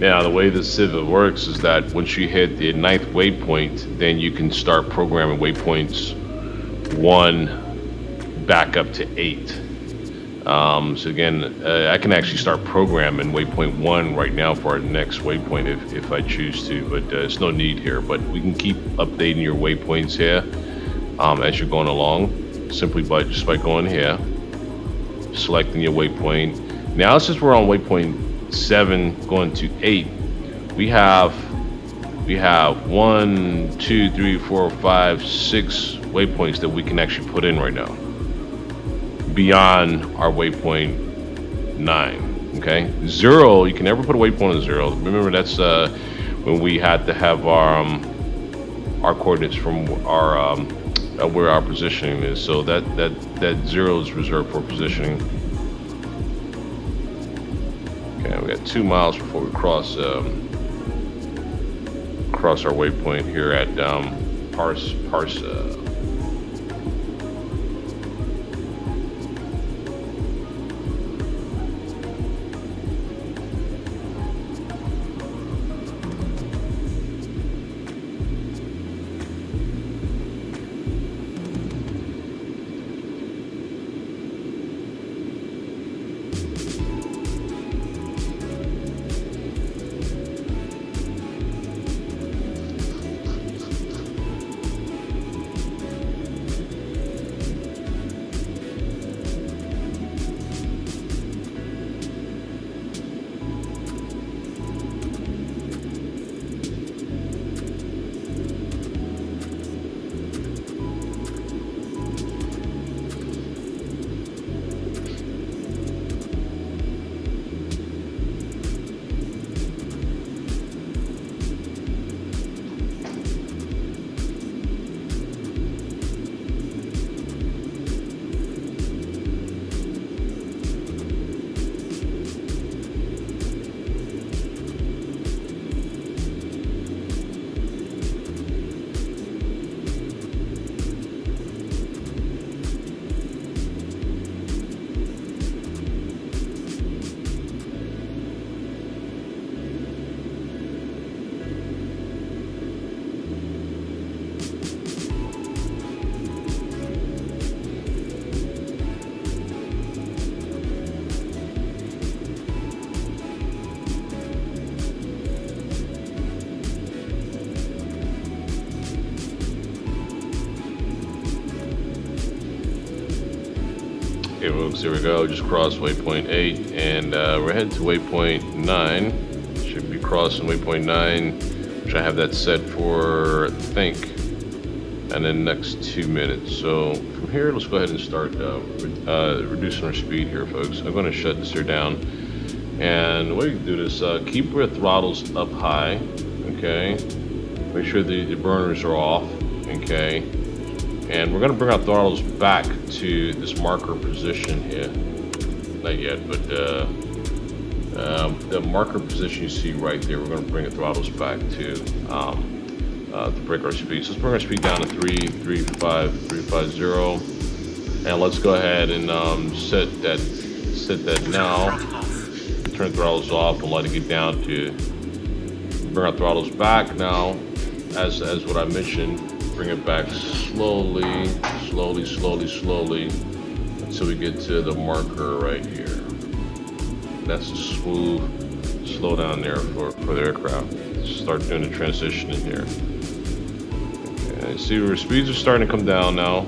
Now, the way the Civa works is that once you hit the 9th waypoint, then you can start programming waypoints 1 back up to 8. So again, I can actually start programming waypoint 1 right now for our next waypoint if I choose to, but it's no need here. But we can keep updating your waypoints here as you're going along, simply just by going here, selecting your waypoint. Now, since we're on waypoint 7 going to 8, we have 1, 2, 3, 4, 5, 6 waypoints that we can actually put in right now, beyond our waypoint 9. Okay, 0, you can never put a waypoint on 0. Remember, that's when we had to have our coordinates from our where our positioning is. So that 0 is reserved for positioning. Okay, we got 2 miles before we cross our waypoint here at Parsa. Okay, folks, here we go. Just crossed waypoint 8, and we're headed to waypoint 9. Should be crossing waypoint 9, which I have that set for, I think, and then next 2 minutes. So from here, let's go ahead and start reducing our speed here, folks. I'm going to shut this here down, and the way you do this, keep your throttles up high, okay? Make sure the burners are off, okay? And we're going to bring our throttles back to this marker position here. Not yet, but the marker position you see right there, we're going to bring the throttles back to break our speed. So let's bring our speed down to 350. And let's go ahead and set that now. Turn throttles off and let it get down to, bring our throttles back now, as what I mentioned. Bring it back slowly, until we get to the marker right here. That's a smooth slow down there for the aircraft. Start doing the transition in here. Okay, see where speeds are starting to come down now.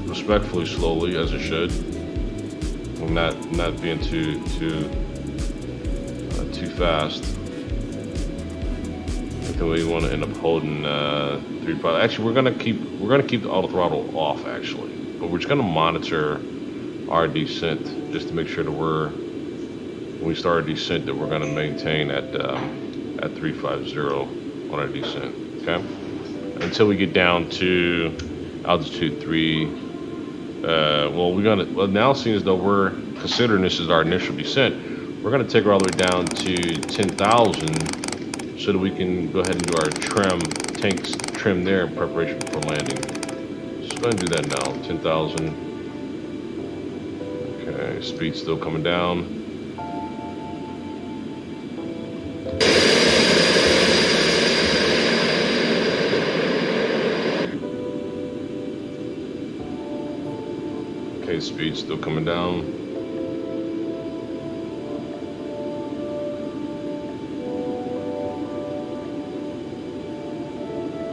Respectfully, slowly, as it should. I'm not being too fast. then we want to end up holding 3.5. Actually, we're gonna keep the auto throttle off actually, but we're just gonna monitor our descent just to make sure that when we start our descent, that we're gonna maintain at 350 on our descent. Okay, until we get down to altitude 3. Well, now seeing as though we're considering this as our initial descent, we're gonna take her all the way down to 10,000. So that we can go ahead and do our tanks trim there in preparation for landing. Just go ahead and do that now. 10,000. Okay, speed still coming down. Okay, speed still coming down.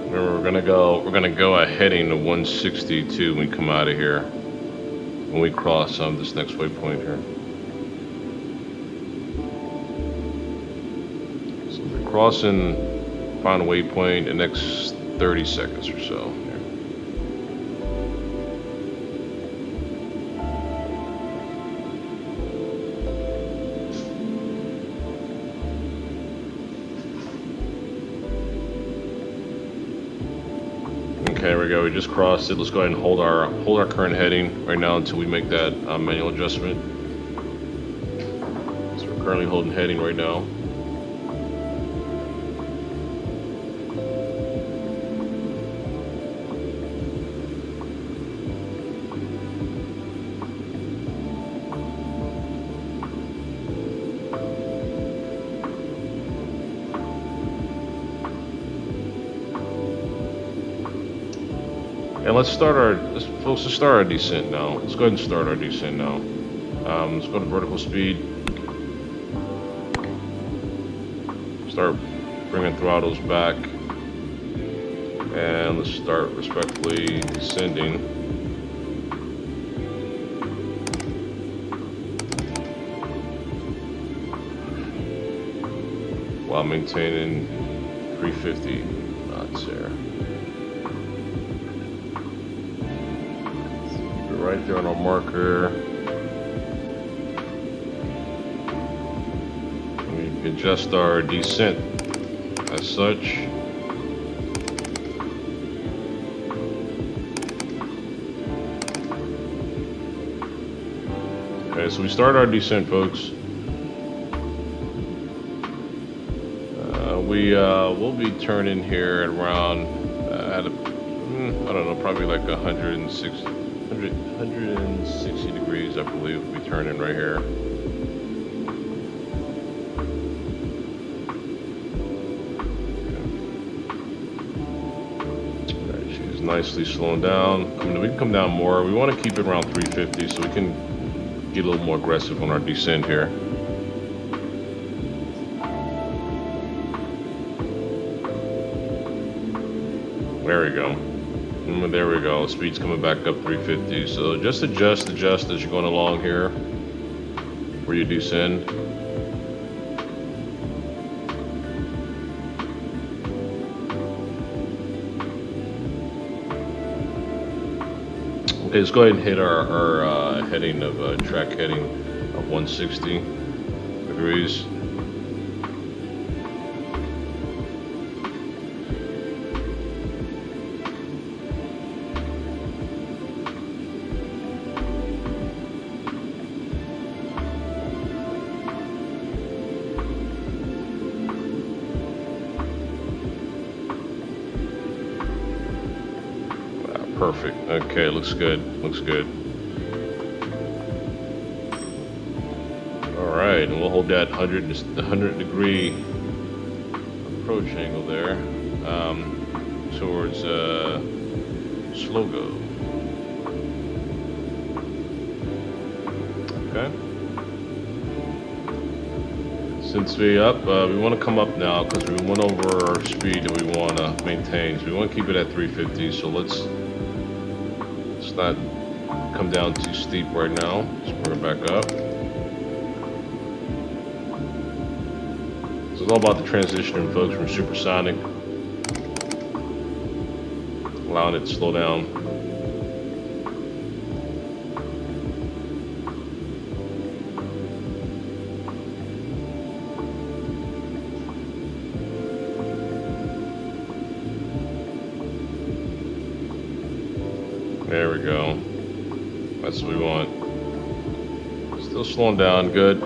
Remember, we're gonna go a heading to 162 when we come out of here, when we cross this next waypoint here. So we're crossing final waypoint in the next 30 seconds or so. Okay, there we go. We just crossed it. Let's go ahead and hold our current heading right now until we make that manual adjustment. So we're currently holding heading right now. And let's start our descent now. Let's go ahead and start our descent now. Let's go to vertical speed. Start bringing throttles back. And let's start respectfully descending. While maintaining 350 knots there. Right there on our marker. We can adjust our descent as such. Okay, so we start our descent, folks. We'll be turning here at around I don't know, probably like 160 degrees, I believe, we'll be turning right here. Alright, she's nicely slowing down. I mean, we can come down more. We want to keep it around 350 so we can get a little more aggressive on our descent here. There we go. There we go. Speed's coming back up 350. So just adjust as you're going along here where you descend. Okay, let's go ahead and hit our heading of track heading of 160 degrees. Perfect. Okay, looks good. Looks good. All right, and we'll hold that 100 degree approach angle there towards slow go. Okay. Since we want to come up now because we went over our speed that we want to maintain. So we want to keep it at 350. So let's not come down too steep right now. Let's bring it back up. So all about the transition, folks, from supersonic, allowing it to slow down. There we go. That's what we want. Still slowing down, good.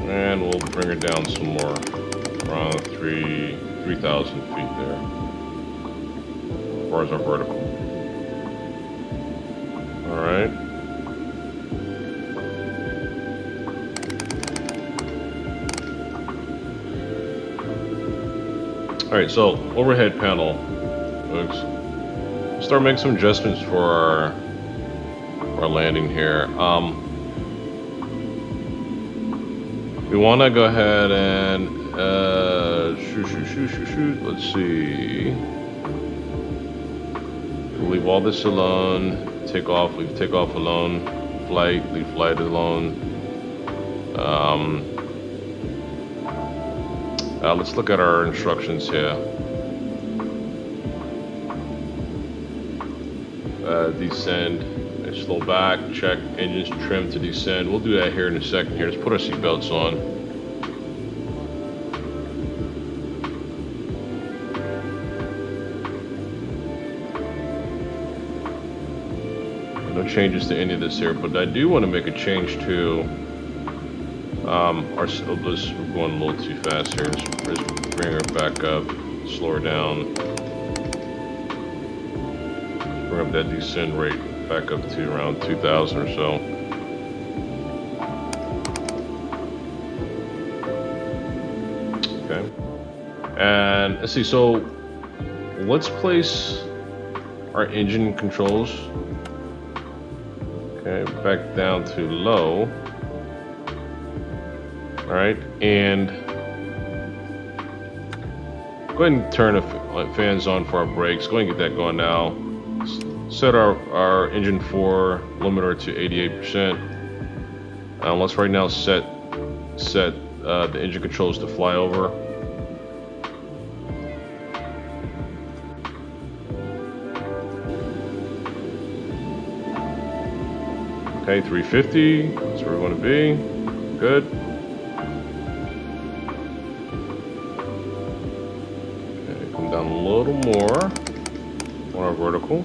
And we'll bring her down some more, around 3,000 feet there, as far as our vertical. All right. All right, so overhead panel, folks. Start making some adjustments for our landing here. We want to go ahead and shoot. Let's see. We'll leave all this alone. Take off. Leave takeoff alone. Flight. Leave flight alone. Let's look at our instructions here. Descend. Slow back, check, engines trim to descend. We'll do that here in a second here. Let's put our seatbelts on. No changes to any of this here, but I do want to make a change to we're going a little too fast here. Let's bring her back up, slow her down. Bring up that descend rate back up to around 2,000 or so. Okay. And let's see, so let's place our engine controls. Okay, back down to low. All right, and go ahead and turn the fans on for our brakes. Go ahead and get that going now. Set our engine 4 limiter to 88%. Let's right now set the engine controls to flyover. Okay, 350. That's where we want to be. Good. Okay, come down a little more on our vertical.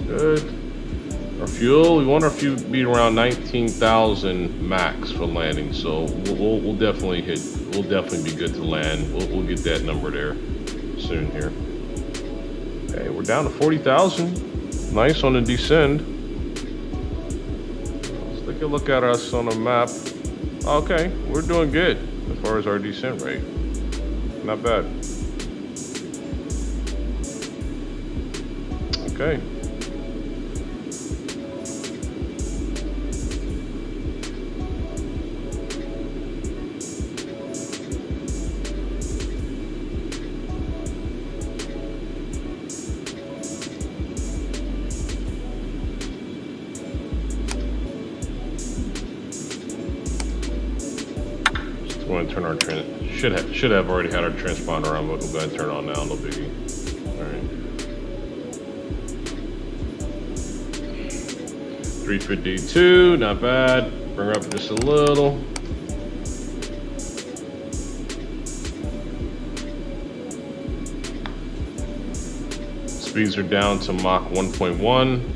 Good. Our fuel, we want our fuel to be around 19,000 max for landing, so we'll definitely be good to land. We'll get that number there soon here. Okay, we're down to 40,000. Nice on the descend. Let's take a look at us on a map. Okay, we're doing good as far as our descent rate. Not bad. Okay. Go ahead and turn our should have already had our transponder on, but we'll go ahead and turn it on now, no biggie. All right. 352, not bad. Bring her up just a little. Speeds are down to Mach 1.1.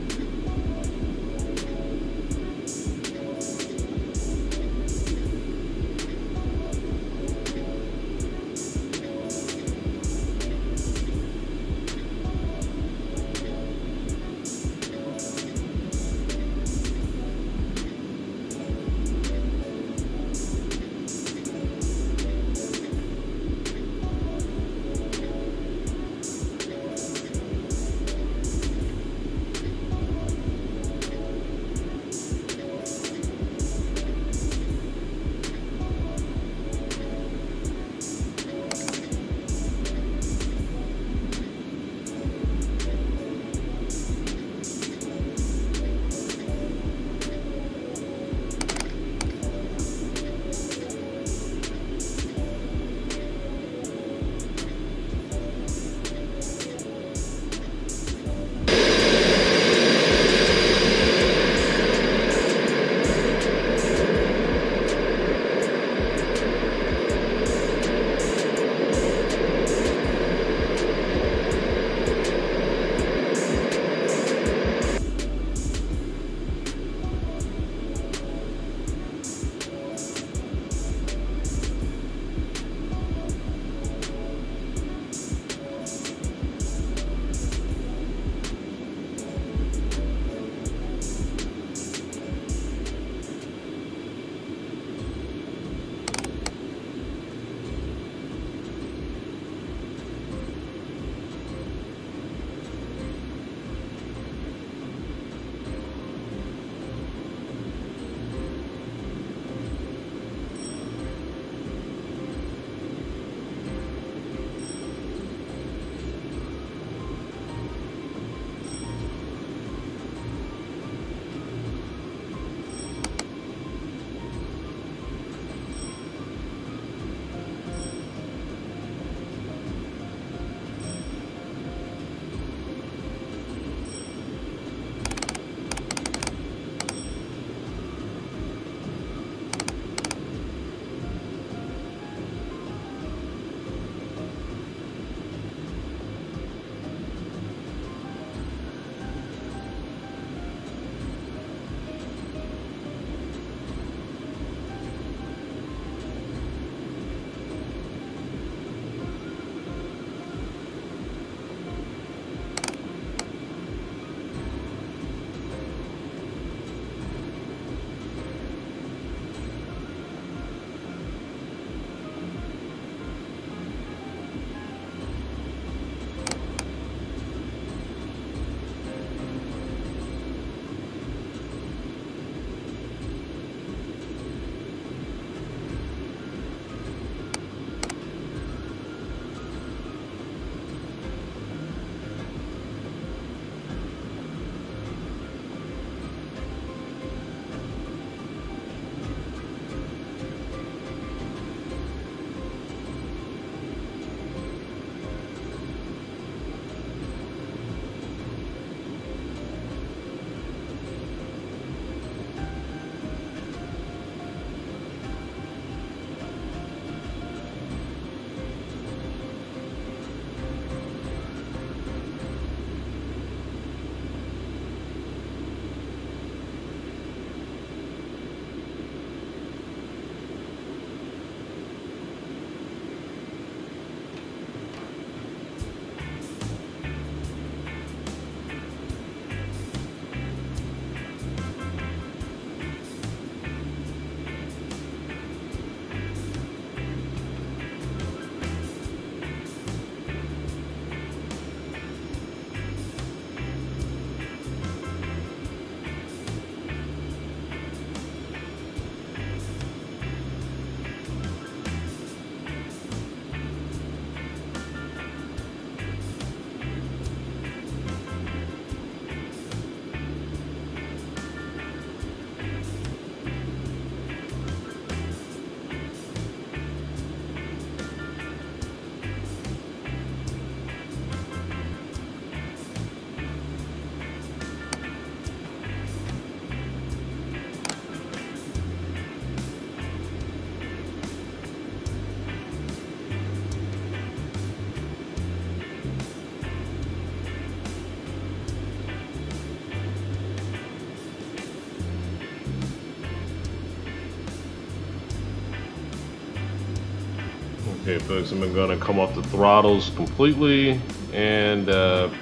Okay, folks, I'm gonna come off the throttles completely and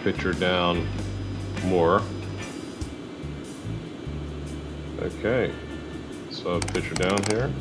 pitch her down more. Okay, so pitch her down here.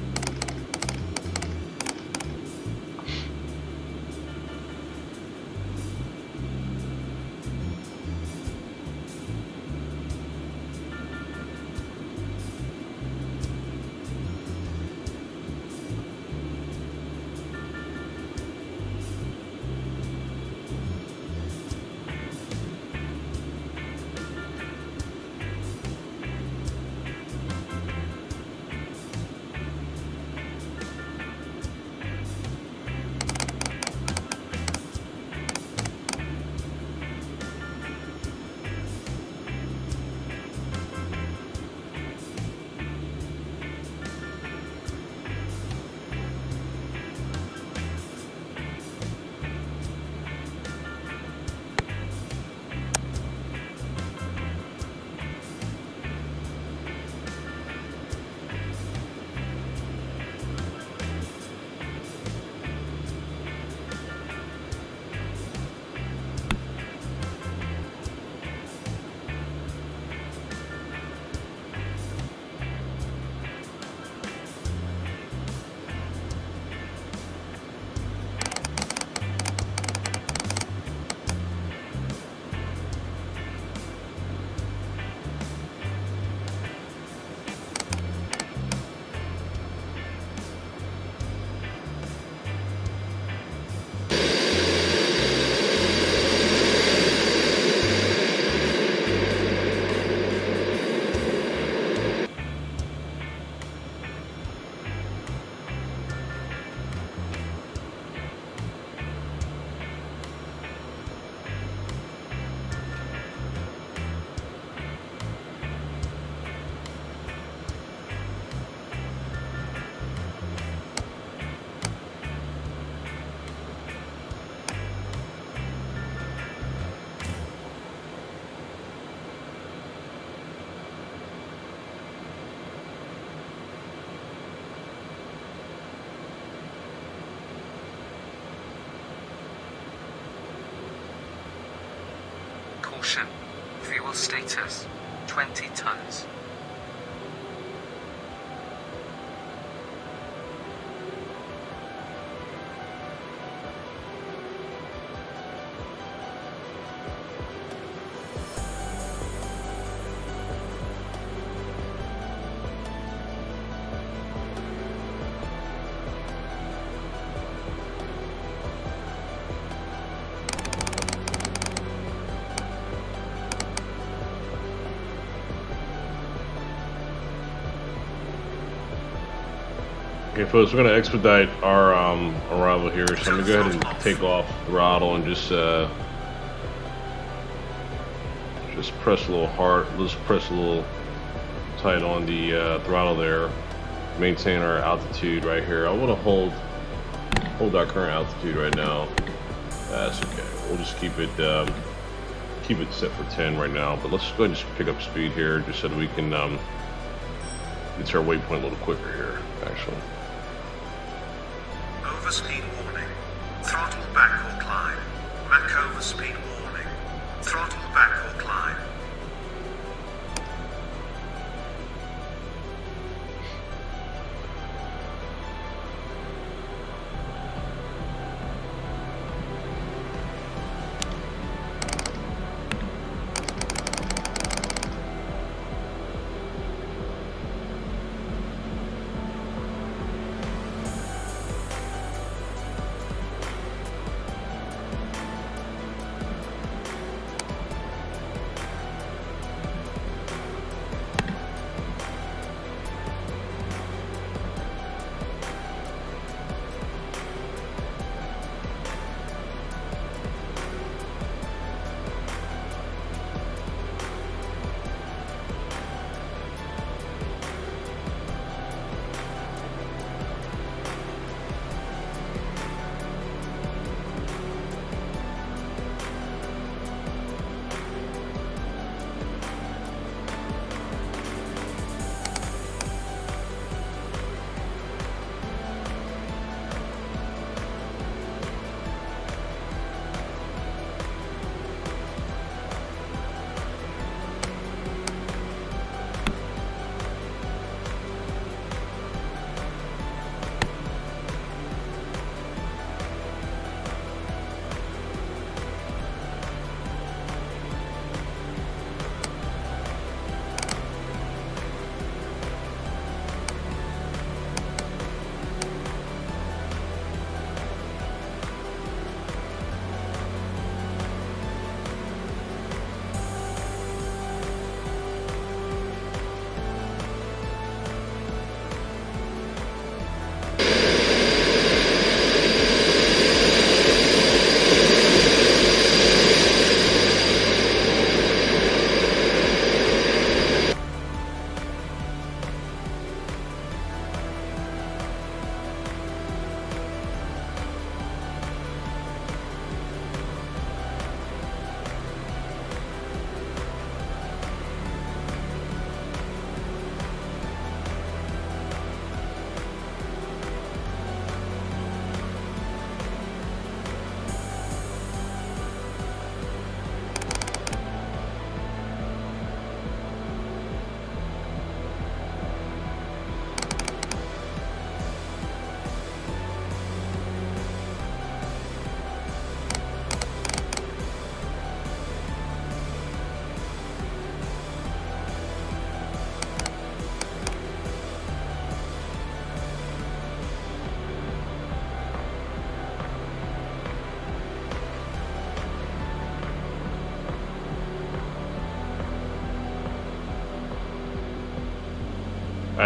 Caution. Fuel status 20 tons. Okay, folks, we're gonna expedite our arrival here, so I'm gonna go ahead and take off throttle and just press a little hard. Let's press a little tight on the throttle there. Maintain our altitude right here. I want to hold our current altitude right now. That's okay. We'll just keep it set for 10 right now. But let's go ahead and just pick up speed here, just so that we can get to our waypoint a little quicker here, actually. Overspeed warning. Throttle back or climb. Mach overspeed warning. Throttle back or climb.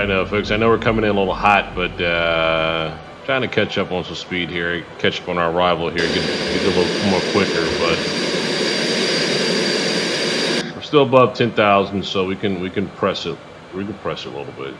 I know, folks. I know we're coming in a little hot, but trying to catch up on some speed here, catch up on our arrival here, get a little more quicker. But we're still above 10,000, so we can press it. We can press it a little bit.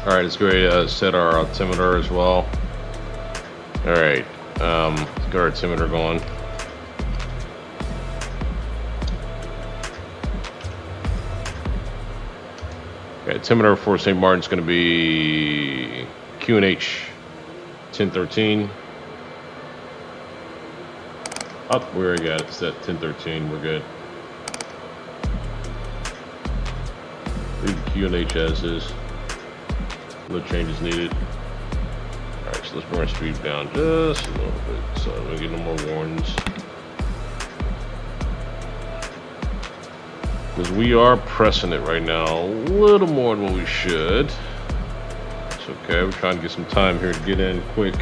All right, let's go ahead and set our altimeter as well. All right, let's get our altimeter going. Okay, altimeter for St. Martin's going to be QNH 1013. Up, we already got it set 1013. We're good. Leave QNH as is. No changes needed. Alright, so let's bring our speed down just a little bit so we get no more warnings. Because we are pressing it right now a little more than what we should. It's okay, we're trying to get some time here to get in quick.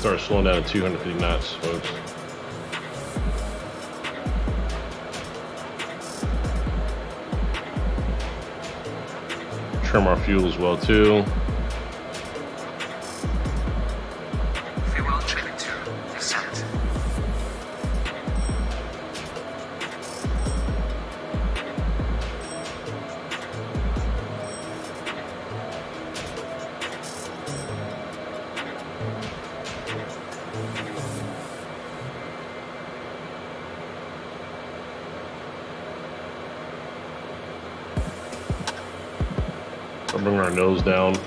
start slowing down to 250 knots, folks. Trim our fuel as well too. Fuel check 2 set. I'll bring our nose down.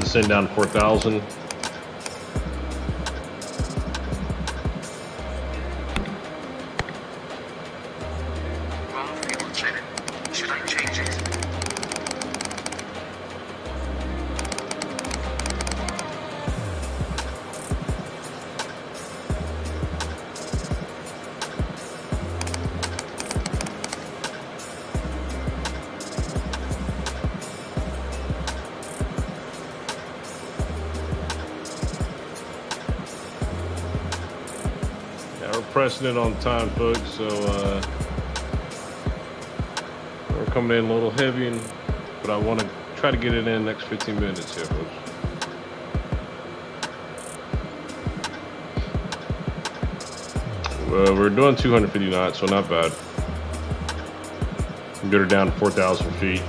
Descend down to 4,000. Wrong fuel check. Should I change it? Yeah, we're pressing it on time, folks, so we're coming in a little heavy, but I want to try to get it in the next 15 minutes here, folks. We're doing 250 knots, so not bad. Get her down to 4,000 feet.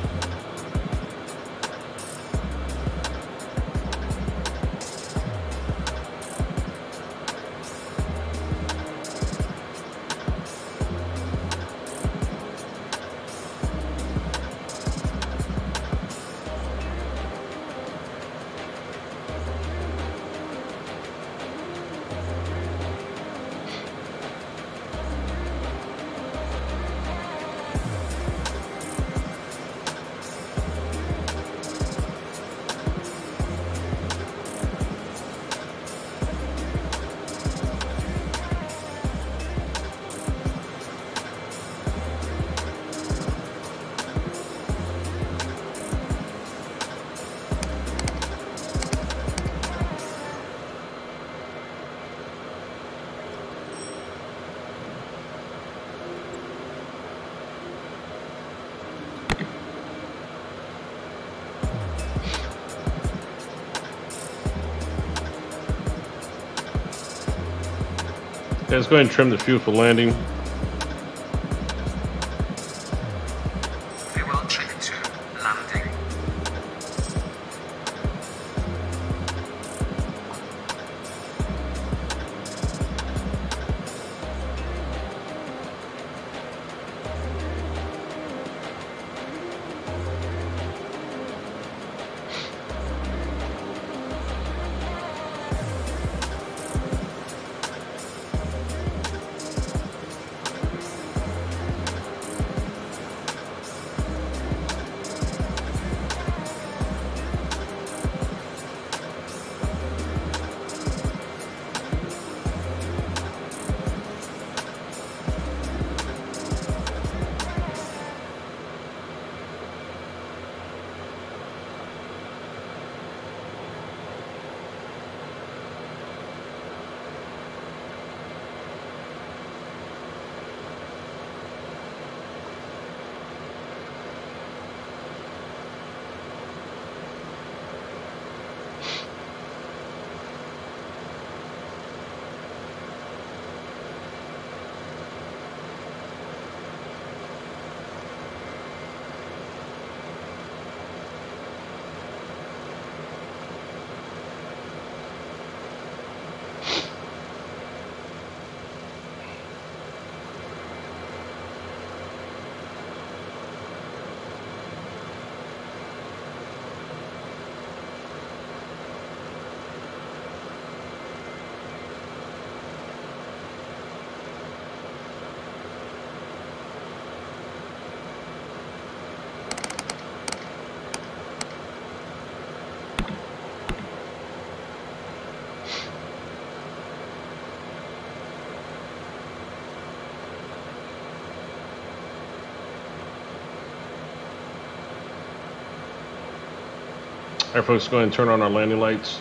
Okay, let's go ahead and trim the fuel for landing. Fuel check 2 landing. Alright folks, go ahead and turn on our landing lights.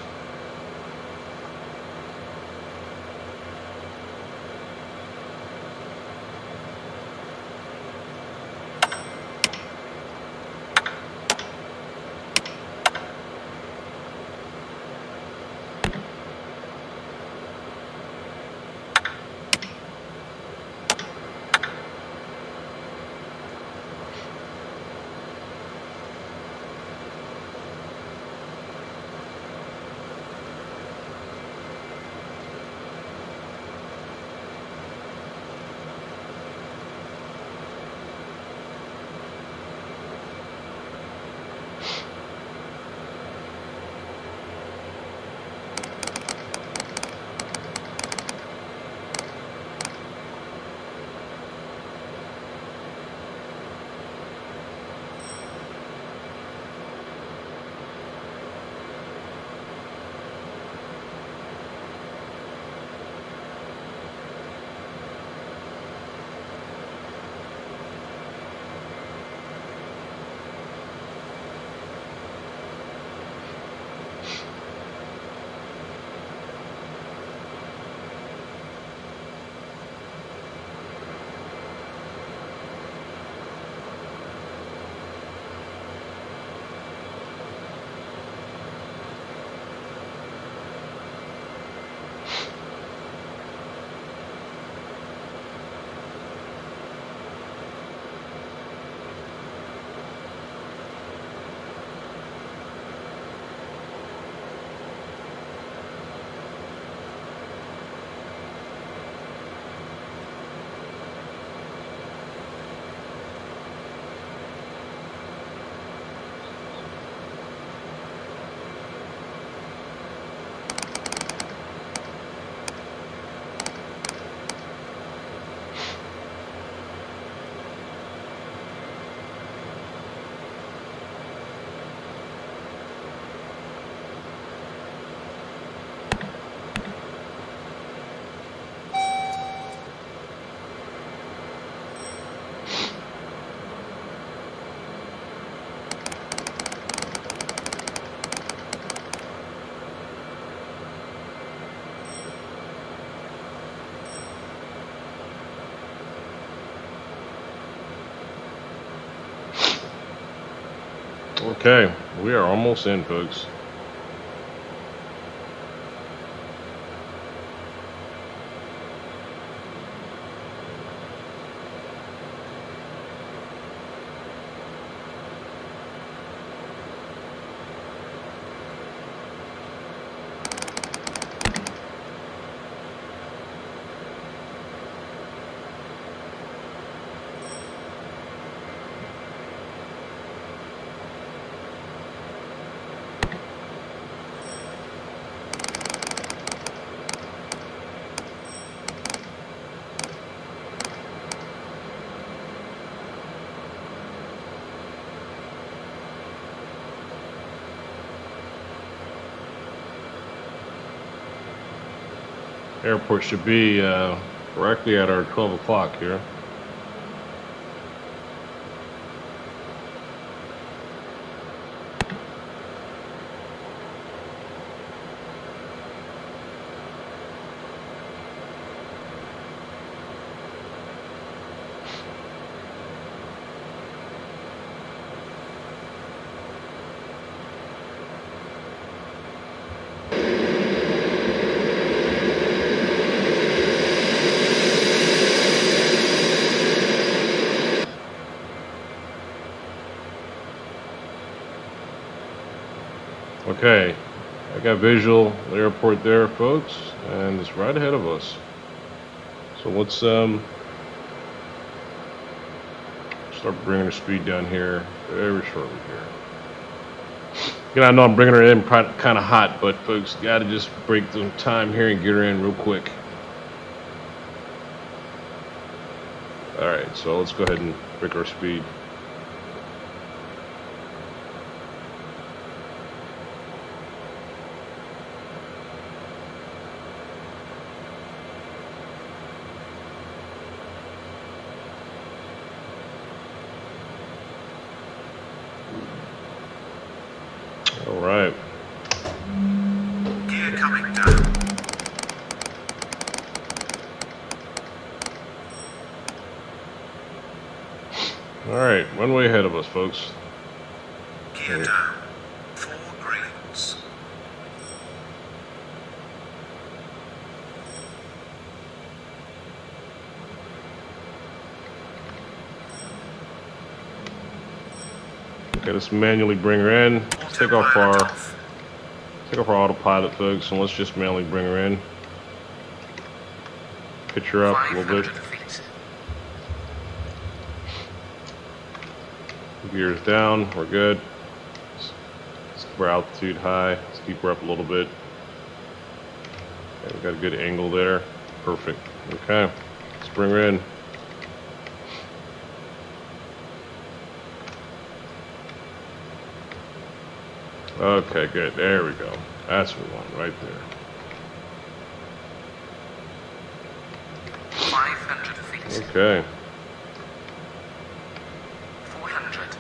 Okay, we are almost in, folks. Airport should be directly at our 12 o'clock here. Okay, I got visual of the airport there, folks, and it's right ahead of us. So let's start bringing the speed down here very shortly here. You know, I know I'm bringing her in kind of hot, but folks, got to just break some time here and get her in real quick. All right, so let's go ahead and break our speed. All right. Gear coming down. All right, runway ahead of us, folks. Gear down. 4 greens. Okay, let's manually bring her in. Let's take off our autopilot, folks, and let's just manually bring her in. Pitch her up a little bit. 500 feet. Gears down, we're good. Let's keep our altitude high. Let's keep her up a little bit. Okay, we got a good angle there. Perfect. Okay, let's bring her in. Okay, good. There we go. That's what we want right there. 500 feet. Okay. 400.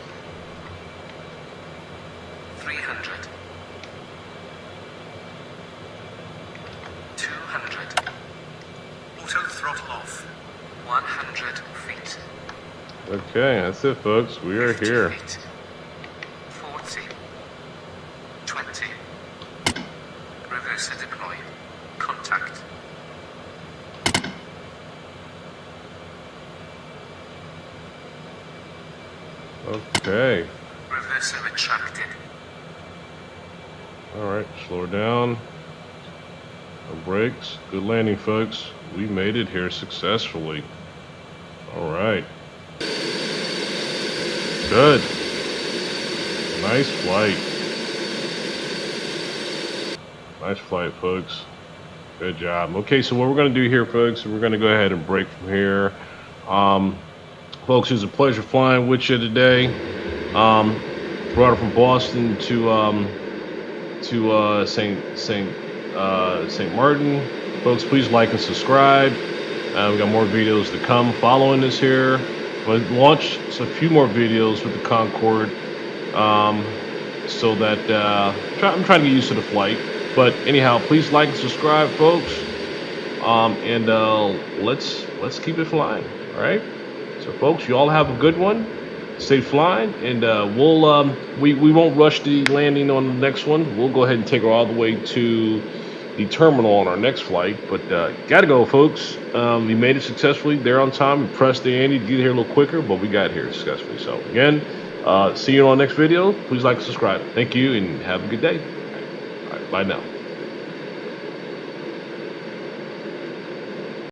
300. 200. Auto throttle off. 100 feet. Okay, that's it, folks. We are 50 here. feet. 40. 20. Reverser deployed. Contact. Okay. Reverser retracted. All right, slow her down. Our brakes. Good landing, folks. We made it here successfully. All right. Good. Nice flight. Nice flight, folks. Good job. Okay, so what we're going to do here, folks, we're going to go ahead and break from here. Folks, it was a pleasure flying with you today. Brought her from Boston to St. Martin. Folks, please like and subscribe. We got more videos to come following this here. We'll launch a few more videos with the Concorde, so that I'm trying to get used to the flight. But anyhow, please like and subscribe, folks. And let's keep it flying. All right. So, folks, you all have a good one. Stay flying, and we won't rush the landing on the next one. We'll go ahead and take her all the way to the terminal on our next flight. But gotta go, folks. We made it successfully. There on time. We pressed the ante to get here a little quicker, but we got here successfully. So again, see you on the next video. Please like and subscribe. Thank you, and have a good day. All right, bye now.